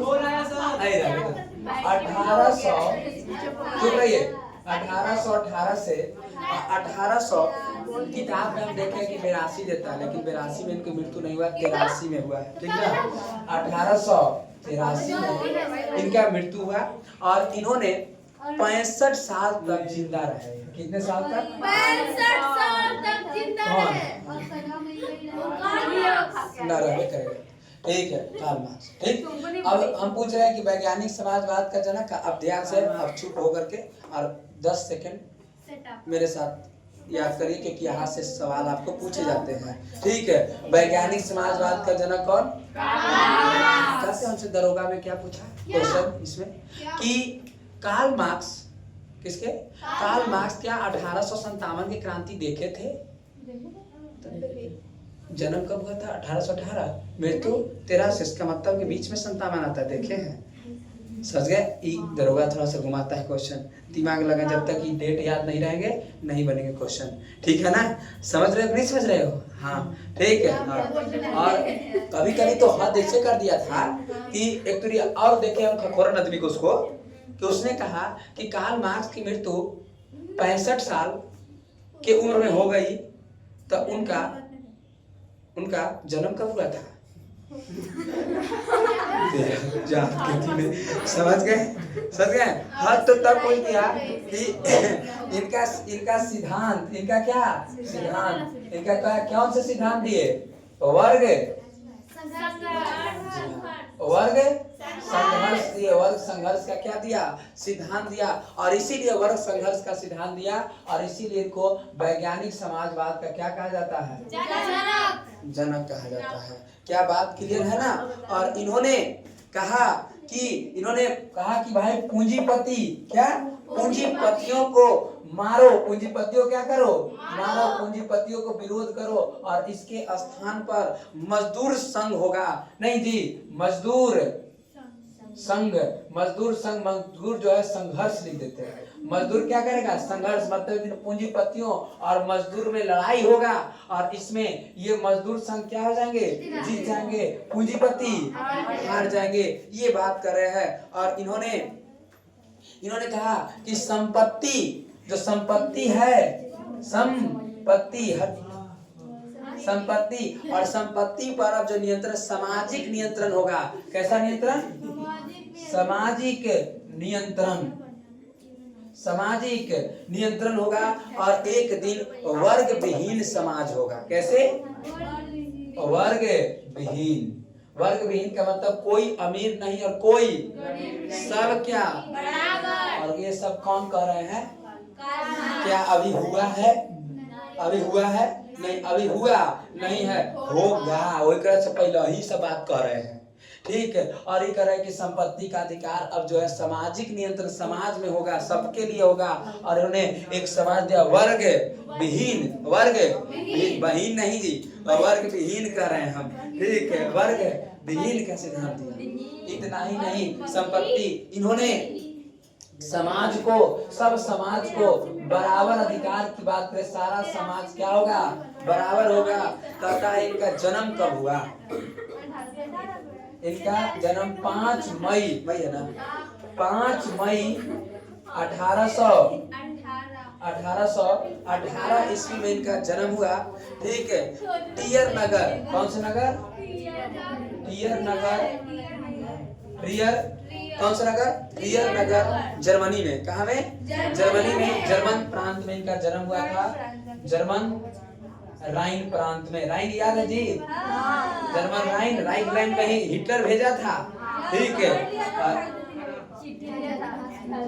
1800, चुप रहिए, 1818 से 1800 किताब में हम देखें कि 82 देता है, लेकिन 82 में इनकी मृत्यु नहीं हुआ, 83 में हुआ है, ठीक है। 1883 में इनका मृत्यु हुआ और इन्होंने 65 साल तक जिंदा रहे। कितने साल तक? 65 साल तक जिंदा रहे। ना रहे करेगा, ठीक है, कार्ल मार्क्स, ठीक। अब हम पूछ रहे हैं कि वैज्ञानिक समाजवाद का जनक, अब ध्यान से, अब चुप होकर के और 10 सेकंड मेरे साथ याद करिए, क्योंकि यहाँ से सवाल आपको पूछे जाते हैं, ठीक है। वैज्ञानिक समाजवाद का जनक कौन? कैसे हमसे दरोगा में क्या पूछा क्वेश्चन इसमें कि कार्ल मार्क्स, किसके? कार्ल मार्क्स क्या 1857 की क्रांति देखे थे? जन्म कब हुआ था? 1818, मृत्यु 83, इसका मतलब के बीच में 57 आता है, देखे हैं? समझ गए? दरोगा थोड़ा सा घुमाता है क्वेश्चन, दिमाग लगा, जब तक ये डेट याद नहीं रहेंगे नहीं बनेंगे क्वेश्चन, ठीक है ना? समझ रहे हो नहीं समझ रहे हो? हाँ, ठीक है। हाँ, और कभी कभी तो हद ऐसे कर दिया था कि एक तो और देखे हम खखोरन आदमी को, उसको कि उसने कहा कि कार्ल मार्क्स की मृत्यु 65 साल के उम्र में हो गई, तो उनका जन्म कब हुआ था? समझ गए? हद तो तब बोल दिया कि इनका सिद्धांत, इनका क्या सिद्धांत, इनका कौन से सिद्धांत दिए? वर्ग संघर्ष दिए, वर्ग संघर्ष का क्या दिया? सिद्धांत दिया। और इसीलिए वर्ग संघर्ष का सिद्धांत दिया, और इसीलिए इनको वैज्ञानिक समाजवाद का क्या कहा जाता है? जनक कहा जाता है। क्या बात क्लियर है ना? और इन्होंने कहा कि भाई पूंजीपति, क्या पूंजीपतियों को मारो, पूंजीपतियों क्या करो? मारो, पूंजीपतियों को विरोध करो, और इसके स्थान पर मजदूर संघ होगा। नहीं जी, मजदूर संघ, मजदूर जो है संघर्ष लिख देते हैं। मजदूर क्या करेगा? संघर्ष, मतलब पूंजीपतियों और मजदूर में लड़ाई होगा, और इसमें ये मजदूर संघ क्या हो जाएंगे? जीत जाएंगे, पूंजीपति हार जाएंगे, ये बात कर रहे हैं। और इन्होंने कहा कि संपत्ति, जो संपत्ति है, संपत्ति और संपत्ति पर अब जो नियंत्रण, सामाजिक नियंत्रण होगा। कैसा नियंत्रण? सामाजिक नियंत्रण होगा, और एक दिन वर्ग विहीन समाज होगा। कैसे? वर्ग विहीन का मतलब कोई अमीर नहीं और कोई सब क्या बराबर। और ये सब कौन कह रहे हैं? क्या अभी हुआ है? नहीं, अभी हुआ नहीं है, होगा। वही तरह से पहले ही सब बात कह रहे हैं, ठीक है। और ये कह रहे हैं कि संपत्ति का अधिकार अब जो है सामाजिक नियंत्रण समाज में होगा, सबके लिए होगा। और उन्होंने एक समाज दिया वर्ग विहीन, बहीन नहीं जी, वर्ग विहीन कर रहे हैं हम, ठीक है, वर्ग विहीन का सिद्धांत दिया। इतना ही नहीं, संपत्ति, इन्होंने समाज को, सब समाज को बराबर अधिकार की बात करें, सारा समाज क्या होगा? बराबर होगा। कहता है इनका जन्म कब हुआ? इनका जन्म 5 मई है ना, 5 मई 1818 ईस्वी में इनका जन्म हुआ, ठीक है। टियर नगर, कौन सा नगर? टियर नगर जर्मनी में। कहाँ में? जर्मनी में, जर्मन प्रांत में इनका जन्म हुआ था। जर्मन राइन प्रांत में। राइन याद है जी? जर्मन राइन में ही हिटलर भेजा था, ठीक है।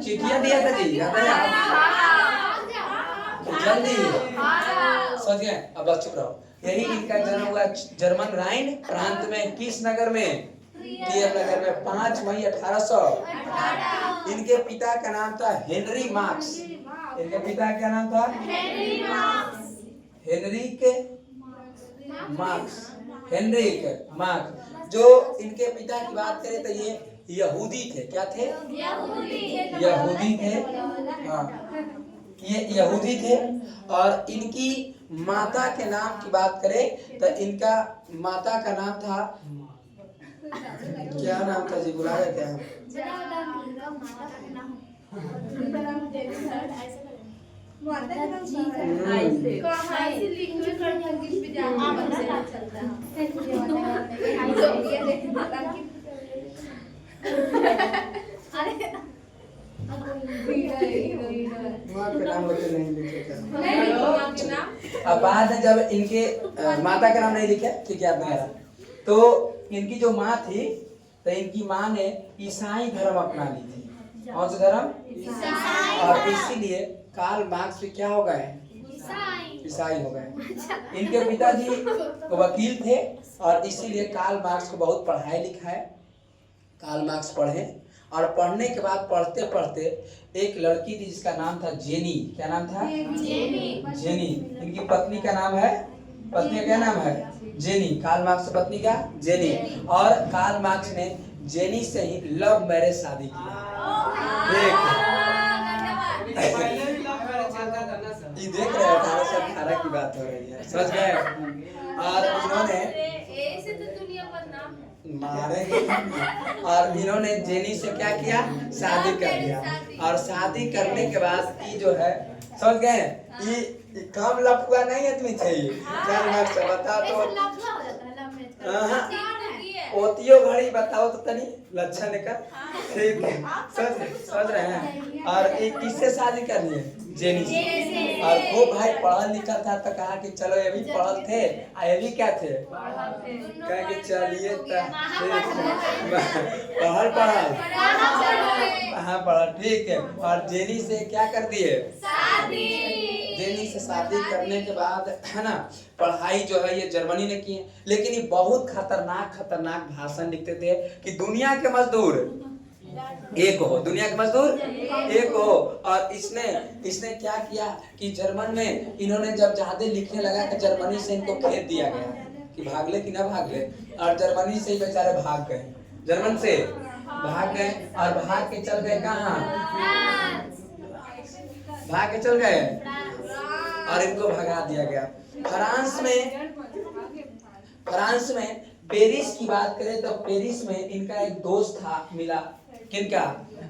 चिट्ठियां दिया था जी, याद है? जल्दी समझ गए? अब बस चुप रहो। यही इनका जन्म हुआ जर्मन राइन प्रांत में। किस नगर में? किए अपने घर में 5 मई 1800। इनके पिता का नाम था हेनरी मार्क्स। इनके पिता का नाम था हेनरिक मार्क्स। Heinrich marks. जो इनके पिता की बात करें तो ये यहूदी थे। क्या थे? यहूदी थे। हाँ, ये यहूदी थे। और इनकी माता के नाम की बात करें तो इनका माता का नाम था, क्या नाम था जी, बुला रहे थे हम? अब बाद में जब इनके माता का नाम नहीं लिखा, ठीक है, आपने कहा तो इनकी जो माँ थी तो इनकी माँ ने ईसाई धर्म अपना ली थी। कौन सा धर्म? और इसीलिए कार्ल मार्क्स भी क्या हो गए? ईसाई हो गए। इनके पिताजी वकील थे और इसीलिए कार्ल मार्क्स को बहुत पढ़ाई लिखा है। कार्ल मार्क्स पढ़े और पढ़ने के बाद पढ़ते पढ़ते एक लड़की थी जिसका नाम था जेनी। क्या नाम था? जेनी। इनकी पत्नी का नाम है, पत्नी का क्या नाम है? जेनी। कार्ल मार्क्स की पत्नी का जेनी। और कार्ल मार्क्स ने जेनी से ही लव मैरिज शादी किया। ये देख रहे हैं 1818 की बात हो रही है, समझ गए? और इन्होंने मारेंगे। और इन्होंने जेनी से क्या किया? शादी कर लिया। और शादी करने के बाद ये जो है, समझ गए, ये काम लफुआ नहीं आदमी थे। कार्ल मार्क्स बता तो ओतियो घड़ी बताओ तो तनी लक्षण का, ठीक है, समझ रहे हैं? और एक किससे शादी करनी है? जेनी से। और वो भाई पढ़ा लिखा था तो कहा कि चलो ये भी पढ़ल थे, ये भी क्या थे, कह के चलिए पढ़ल, ठीक है। और जेनी से क्या कर दिए? जेनी से शादी करने के बाद है ना, पढ़ाई जो है ये जर्मनी ने की है। लेकिन ये बहुत खतरनाक भाषण लिखते थे कि दुनिया के मजदूर एक हो, दुनिया के मजदूर एक हो। और इसने क्या किया कि जर्मन में इन्होंने जब ज्यादा लिखने लगा कि जर्मनी से इनको खेद दिया गया कि भाग ले कि ना भाग ले। और जर्मनी से ही बेचारे भाग गए, जर्मन से भाग गए। और भाग के चल गए कहाँ? भाग के चल गए और इनको भगा दिया गया। फ्रांस में पेरिस की बात करें तो पेरिस में इनका एक दोस्त था मिला। किनका?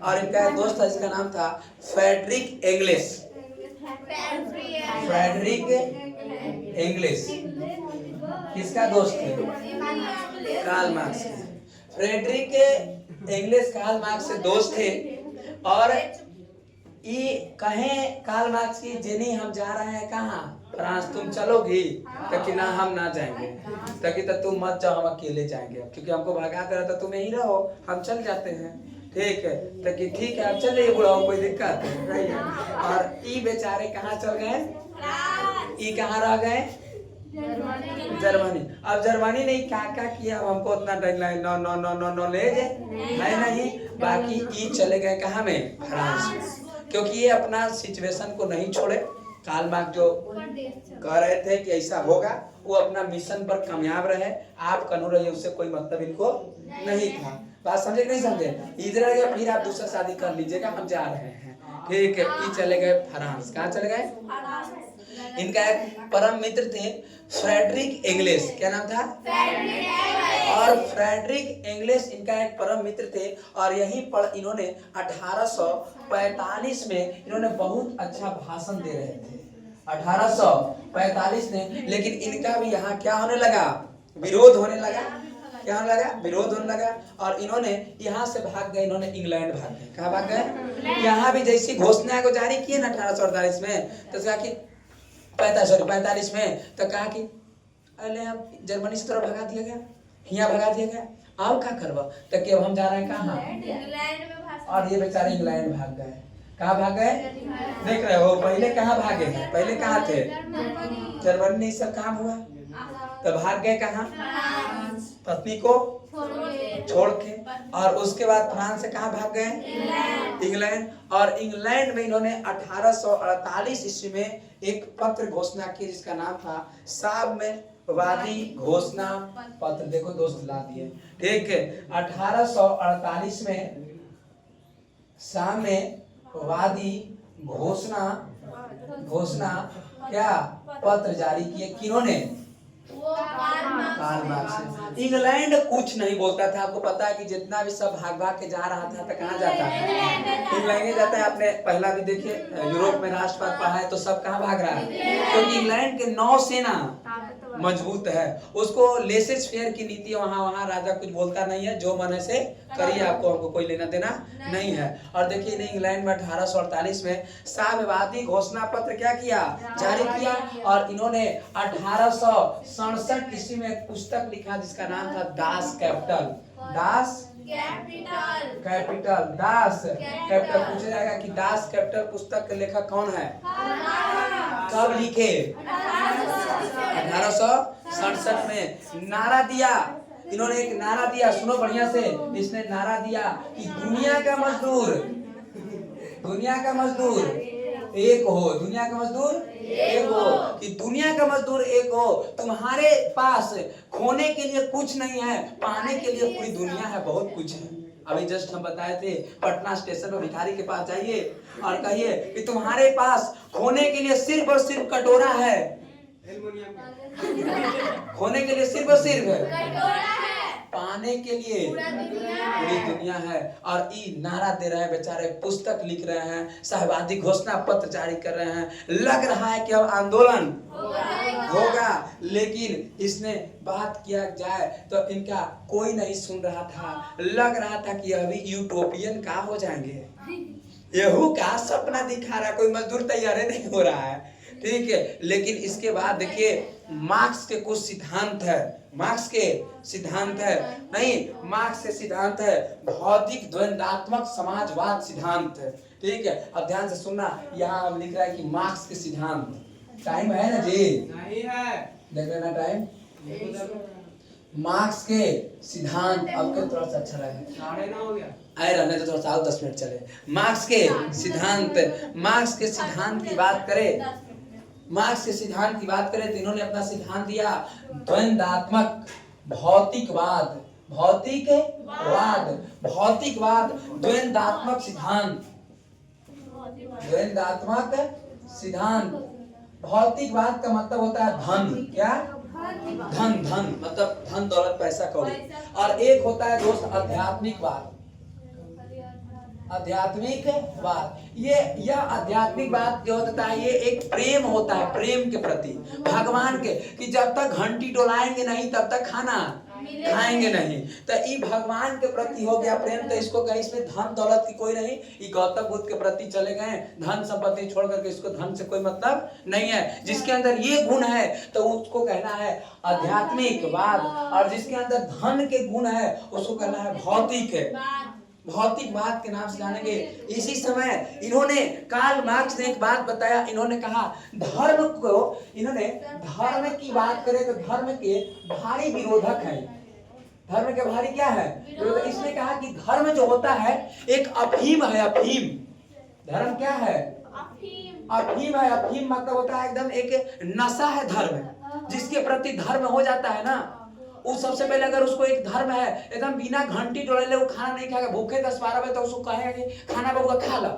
और इनका एक दोस्त था जिसका नाम था फ्रेडरिक एंगलिश। फ्रेडरिक एंगलिश किसका दोस्त थे? कार्ल मार्क्स के। फ्रेडरिक एंगलिश कार्ल मार्क्स से दोस्त थे। और ये कहें कार्ल मार्क्स की, जेनी हम जा रहे हैं कहाँ? फ्रांस, तुम चलोगी? कि ना हम ना जाएंगे। ताकि तो तुम मत जाओ, हम अकेले जाएंगे क्योंकि हमको भगा कर तो तुम यहीं रहो, हम चल जाते हैं, ठीक है। ताकि ठीक है आप चल जाइए बुढ़ाओ, कोई दिक्कत नहीं है। और ये बेचारे कहाँ चल गए? ये कहाँ रह गए? जर्मनी। अब जर्मनी ने क्या किया हमको उतना नॉलेज है नहीं। बाकी ये चले गए कहाँ में? फ्रांस। क्योंकि ये अपना सिचुएशन को नहीं छोड़े। कार्ल मार्क्स जो कह रहे थे कि ऐसा होगा, वो अपना मिशन पर कामयाब रहे। आप कनु रहिए, उससे कोई मतलब इनको नहीं था। बात समझे नहीं समझे? इधर गए फिर आप दूसरा शादी कर लीजिएगा, हम जा रहे हैं, ठीक है। ये चले गए फ्रांस। कहाँ चले गए? इनका एक परम मित्र थे फ्रेडरिक एंगलिश। क्या नाम था? और फ्रेडरिक एंगलिश इनका एक परम मित्र थे। और यहीं पर इन्होंने 1845 में इन्होंने बहुत अच्छा भाषण दे रहे थे। 1845 में। लेकिन इनका भी यहाँ क्या होने लगा? विरोध होने लगा। क्या होने लगा? विरोध होने लगा। और इन्होंने यहाँ से भाग गए, इन्होंने इंग्लैंड भाग गए। कहाँ भाग गए? यहाँ भी जैसी घोषणा को जारी किए ना 1848 में, तो कहा कि 45 में तो कहा कि अरे अब जर्मनी से तरफ भगा दिया गया, यहाँ भगा दिया गया, अब क्या करवा? तो कि अब हम जा रहे हैं कहाँ? इंग्लैंड। और ये बेचारे इंग्लैंड भाग गए। कहाँ भाग गए? देख रहे हो, पहले कहाँ भागे हैं? पहले कहाँ थे? जर्मनी। सब काम हुआ तो भाग गए कहाँ? पत्नी को छोड़ के, और उसके बाद फ्रांस से कहाँ भाग गए? इंग्लैंड। और इंग्लैंड में इन्होंने 1848 ईस्वी में एक पत्र घोषणा की जिसका नाम था साम्यवादी घोषणा पत्र। देखो दोस्त ला दिए, ठीक है। 1848 में साम्यवादी घोषणा क्या पत्र जारी किए, किन्होंने? Karl Marx. इंग्लैंड कुछ नहीं बोलता था। आपको पता है कि जितना भी सब भाग भाग के जा रहा था तो कहाँ जाता है? इंग्लैंड जाता है। आपने पहला भी देखिए यूरोप में राष्ट्रवाद पढ़ा है तो सब कहाँ भाग रहा है? क्योंकि इंग्लैंड के नौसेना मजबूत है, उसको लेसेस फेयर की नीति, वहाँ राजा कुछ बोलता नहीं है, जो मन से करिए, हमको कोई लेना देना नहीं है। और देखिए इंग्लैंड में 1848 में साम्यवादी घोषणा पत्र क्या किया? जारी किया। और इन्होंने 1867 ईस्वी में एक पुस्तक लिखा जिसका नाम था Das Kapital. Das Kapital, Das Kapital. पूछा जाएगा कि दास कैपिटल पुस्तक के लेखक कौन है? कब लिखे? 1867 में। नारा दिया इन्होंने, एक नारा दिया, सुनो बढ़िया से। इसने नारा दिया कि दुनिया का मजदूर एक हो, दुनिया का मजदूर एक हो, कि दुनिया का मजदूर एक हो। तुम्हारे पास खोने के लिए कुछ नहीं है, पाने के लिए पूरी दुनिया है, बहुत कुछ है। अभी जस्ट हम बताए थे पटना स्टेशन पर भिखारी के पास जाइए और कहिए कि तुम्हारे पास खोने के लिए सिर्फ और सिर्फ कटोरा है, खोने के लिए सिर्फ और सिर्फ पाने के लिए पूरी दुनिया है। और ई नारा दे रहे हैं बेचारे, पुस्तक लिख रहे हैं, साम्यवादी घोषणा पत्र जारी कर रहे हैं। लग रहा है कि अब आंदोलन होगा, लेकिन इसने बात किया जाए तो इनका कोई नहीं सुन रहा था। लग रहा था कि अभी यूटोपियन का हो जाएंगे, यहू का सपना दिखा रहा, कोई मजदूर तैयार नहीं हो रहा है, ठीक है। लेकिन इसके बाद देखिए मार्क्स के कुछ सिद्धांत है, मार्क्स के सिद्धांत है भौतिक द्वंद्वात्मक समाजवाद सिद्धांत, ठीक है। अब ध्यान से सुनना, यहाँ लिख रहा है कि मार्क्स के सिद्धांत। टाइम है ना जी? नहीं है, देख लेना टाइम। मार्क्स के सिद्धांत आपके थोड़ा सा अच्छा लगे, 9:30 हो गया, आए रहने तो थोड़ा सा 10 मिनट चले। मार्क्स के सिद्धांत की बात करें, मार्क्स के सिद्धांत की बात करें तो इन्होंने अपना सिद्धांत दिया द्वंद्वात्मक भौतिकवाद, द्वंद्वात्मक सिद्धांत। भौतिकवाद का मतलब होता है धन, क्या? धन मतलब धन दौलत पैसा कौड़ी। और एक होता है दोस्त आध्यात्मिकवाद। यह आध्यात्मिकवाद जो होता है, ये एक प्रेम होता है, प्रेम के प्रति भगवान के, कि जब तक घंटी डोलाएंगे नहीं तब तक खाना खाएंगे नहीं। तो ये भगवान के प्रति हो गया प्रेम। तो इसको कहीं इसमें धन दौलत की कोई नहीं, ये गौतम बुद्ध के प्रति चले गए, धन संपत्ति छोड़ करके, इसको धन से कोई मतलब नहीं है। जिसके अंदर ये गुण है तो उसको कहना है आध्यात्मिकवाद, और जिसके अंदर धन के गुण है उसको कहना है भौतिकवाद के नाम से जानेंगे। इसी समय इन्होंने, कार्ल मार्क्स ने एक बात बताया, इन्होंने कहा धर्म की बात करें तो धर्म के भारी विरोधक है। धर्म के भारी क्या है? इसने कहा कि धर्म जो होता है एक अफीम है, अफीम। धर्म क्या है? अफीम है। अफीम मतलब होता है एकदम एक नशा है धर्म। जिसके प्रति धर्म हो जाता है ना, वो सबसे पहले अगर उसको एक धर्म है, एकदम बिना घंटी डोले वो खाना नहीं खाएगा, भूखे 10-12 बजे तो उसको कहेगा कि खाना बबुआ खा लो,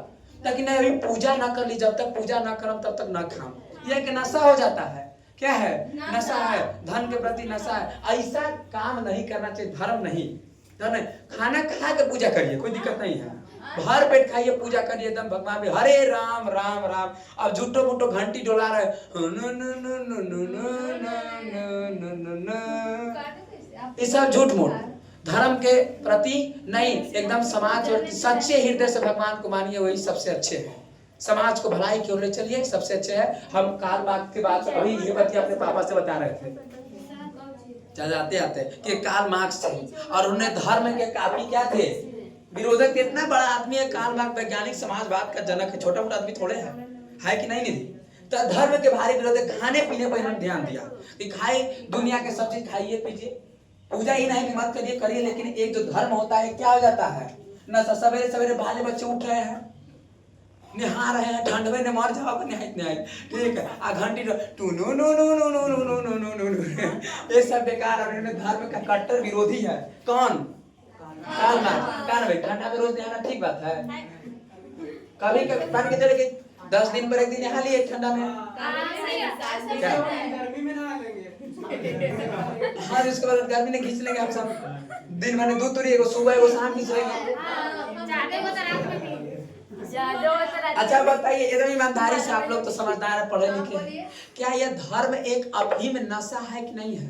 लेकिन अभी पूजा ना कर ली, जब तक पूजा ना करम तब तक ना खाऊं। यह एक नशा हो जाता है। क्या है? नशा है, धन के प्रति नशा है। ऐसा काम नहीं करना चाहिए, धर्म नहीं। खाना खा के पूजा करिए, कोई दिक्कत नहीं है, भर पेट खाइए, पूजा करिए एकदम भगवान में, हरे राम राम राम। अब झूठो मूठो घंटी डोला रहे, ये सब झूठ मूठ, धर्म के प्रति नहीं, एकदम समाज और सच्चे हृदय से भगवान को मानिए, वही सबसे अच्छे है। समाज को भलाई की ओर ले चलिए, सबसे अच्छे है। हम कार्ल मार्क्स की बात अभी ये बतिया अपने पापा से बता रहे थे जाते आते कि कार्ल मार्क्स थे और उन्हें धर्म के काफी क्या थे, विरोधक। इतना बड़ा आदमी है कार्ल मार्क्स, वैज्ञानिक समाजवाद का जनक है, छोटा मोटा आदमी थोड़े है कि नहीं निधि। तो धर्म के भारी विरोधक, खाने पीने पर इन्होंने ध्यान दिया कि खाए, दुनिया के सब चीज खाइए पीजिए, पूजा ही नहीं कि मत करिए करिए, लेकिन एक जो धर्म होता है क्या हो जाता है ना, सवेरे सवेरे बाले बच्चे उठ रहे हैं, नहा रहे हैं, ठंड में मर जाओ नहीं, ठीक है, आ घंटी टू no no no no no no no no no no, ये सब बेकार और इन्होंने धर्म का कट्टर विरोधी है। कौन? काल भाई, ठंडा में रोज नहाना ठीक बात है? कभी कभी मान के चले कि 10 दिन पर एक दिन नहा लिए ठंडा में, गर्मी में नहा लेंगे। हाँ उसके बाद गर्मी में खींच लेंगे हम सब, दिन भर में 2 तुरी, एगो सुबह एगो शाम खींच लेंगे। अच्छा बताइए, एकदम ईमानदारी से, आप लोग तो समझदार है, पढ़े लिखे हैं, क्या यह धर्म एक अफीम नशा है कि नहीं है?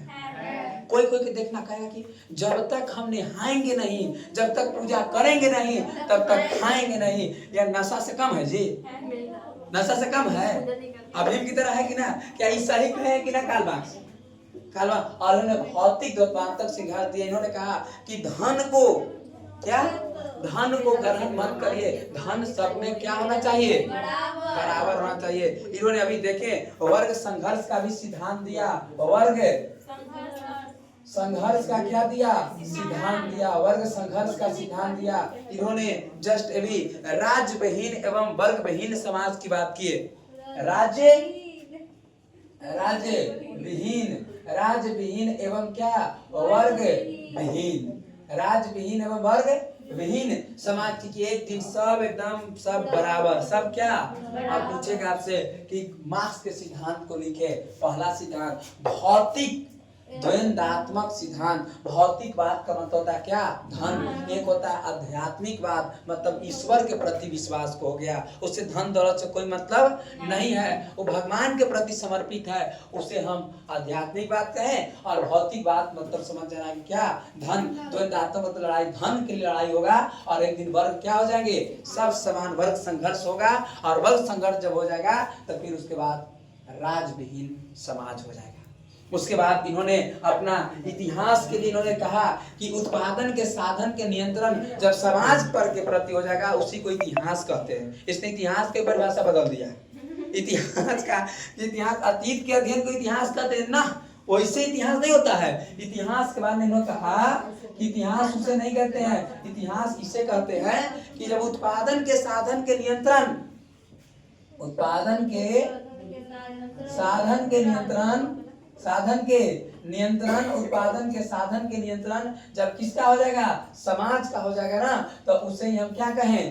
कोई कोई के देखना कहेगा कि जब तक हम नहाएंगे नहीं, जब तक पूजा करेंगे नहीं, तब तक खाएंगे नहीं। यह नशा से कम है जी? नशा से कम है? अफीम की तरह है कि ना? क्या ये सही कहे कि ना? कालवा और उन्होंने भौतिक द्वंद्वात्मक सिद्धांत दिया। इन्होंने कहा कि धन को क्या, धन को ग्रहण मत करिए, धन सब में क्या होना चाहिए? बराबर होना चाहिए। इन्होंने अभी देखे वर्ग संघर्ष का भी सिद्धांत दिया, वर्ग संघर्ष का क्या दिया? सिद्धांत दिया, वर्ग संघर्ष का सिद्धांत दिया। इन्होंने जस्ट अभी राज्य विहीन एवं वर्ग विहीन समाज की बात की है। राज्य विहीन एवं क्या? वर्ग विहीन, राज्य विहीन एवं वर्ग विहीन समाज की एक दिन सब एकदम सब बराबर, सब क्या? अब पूछेगा आपसे कि मार्क्स के सिद्धांत को लिखे। पहला सिद्धांत भौतिक द्वंद्वात्मक सिद्धांत। भौतिकवाद का मतलब होता है क्या? धन। एक होता है आध्यात्मिकवाद, मतलब ईश्वर के प्रति विश्वास को हो गया, उससे धन दौलत से कोई मतलब नहीं है, वो भगवान के प्रति समर्पित है, उसे हम आध्यात्मिकवाद कहें। और भौतिकवाद मतलब समझ जाना है क्या? धन। द्वंद्वात्मक मतलब लड़ाई, धन के लिए लड़ाई होगा और एक दिन वर्ग क्या हो जाएंगे? सब समान, वर्ग संघर्ष होगा। और वर्ग संघर्ष जब हो जाएगा तो फिर उसके बाद राजविहीन समाज हो जाएगा। उसके बाद इन्होंने अपना इतिहास के लिए इन्होंने कहा कि उत्पादन के साधन के नियंत्रण जब समाज पर के प्रति हो जाएगा, उसी को इतिहास कहते हैं। इसने इतिहास की परिभाषा बदल दिया। इतिहास अतीत के अध्ययन को इतिहास कहते हैं ना, वैसे इतिहास नहीं होता है। इतिहास के बाद में इन्होंने कहा कि इतिहास उसे नहीं कहते हैं, इतिहास इसे कहते हैं कि जब उत्पादन के साधन के नियंत्रण, उत्पादन के साधन के नियंत्रण, साधन के नियंत्रण, उत्पादन के साधन के नियंत्रण जब किसका हो जाएगा? समाज का हो जाएगा ना, तो उसे ही हम क्या कहें?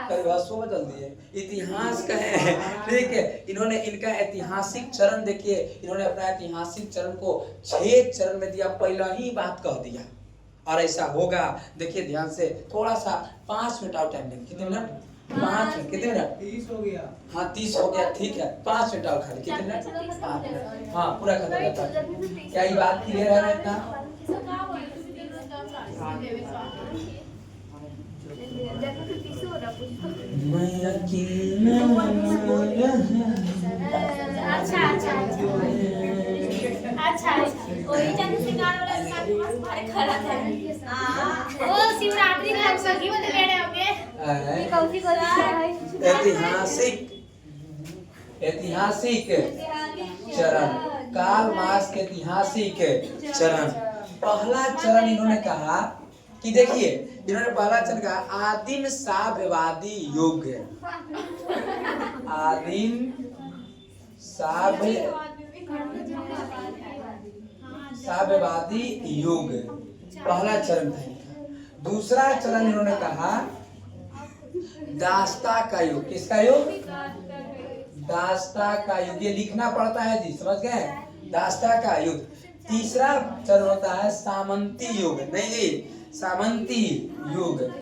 परिभाषा बदल दिए, इतिहास कहें। ठीक है, इन्होंने इनका ऐतिहासिक चरण देखिए, इन्होंने अपना ऐतिहासिक चरण को 6 चरण में दिया, पहला ही बात कह दिया। और ऐसा होगा, देखिए ध्यान से, थोड़ा सा 5 मिनट और टाइम देंगे। कितने मिनट? 5 मिनट। कितने मिनट? 30 हो गया। हाँ 30 हो गया, ठीक है, 5 मिनट और खाली। कितने मिनट? 5 मिनट। हाँ पूरा खत्म होता है। क्या ये बात क्लियर है ना इतना? अच्छा वही जन से गाना वाला साथ पास मारे खड़ा था। ओ शिवरात्रि का हम सगी वाले लेने होंगे। ये कौन-सी को है? ऐतिहासिक चरण, कार्ल मार्क्स के ऐतिहासिक चरण। पहला चरण इन्होंने कहा कि देखिए, इन्होंने पहला चरण कहा आदिम साम्यवादी युग। आदिम साम्यवादी युग पहला चरण था इनका। दूसरा चरण इन्होंने कहा दास्ता का युग। किसका युग? दास्ता का युग। ये लिखना पड़ता है जी, समझ गए? दास्ता का युग। तीसरा चरण होता है सामंती युग। नहीं जी, सामंती युग।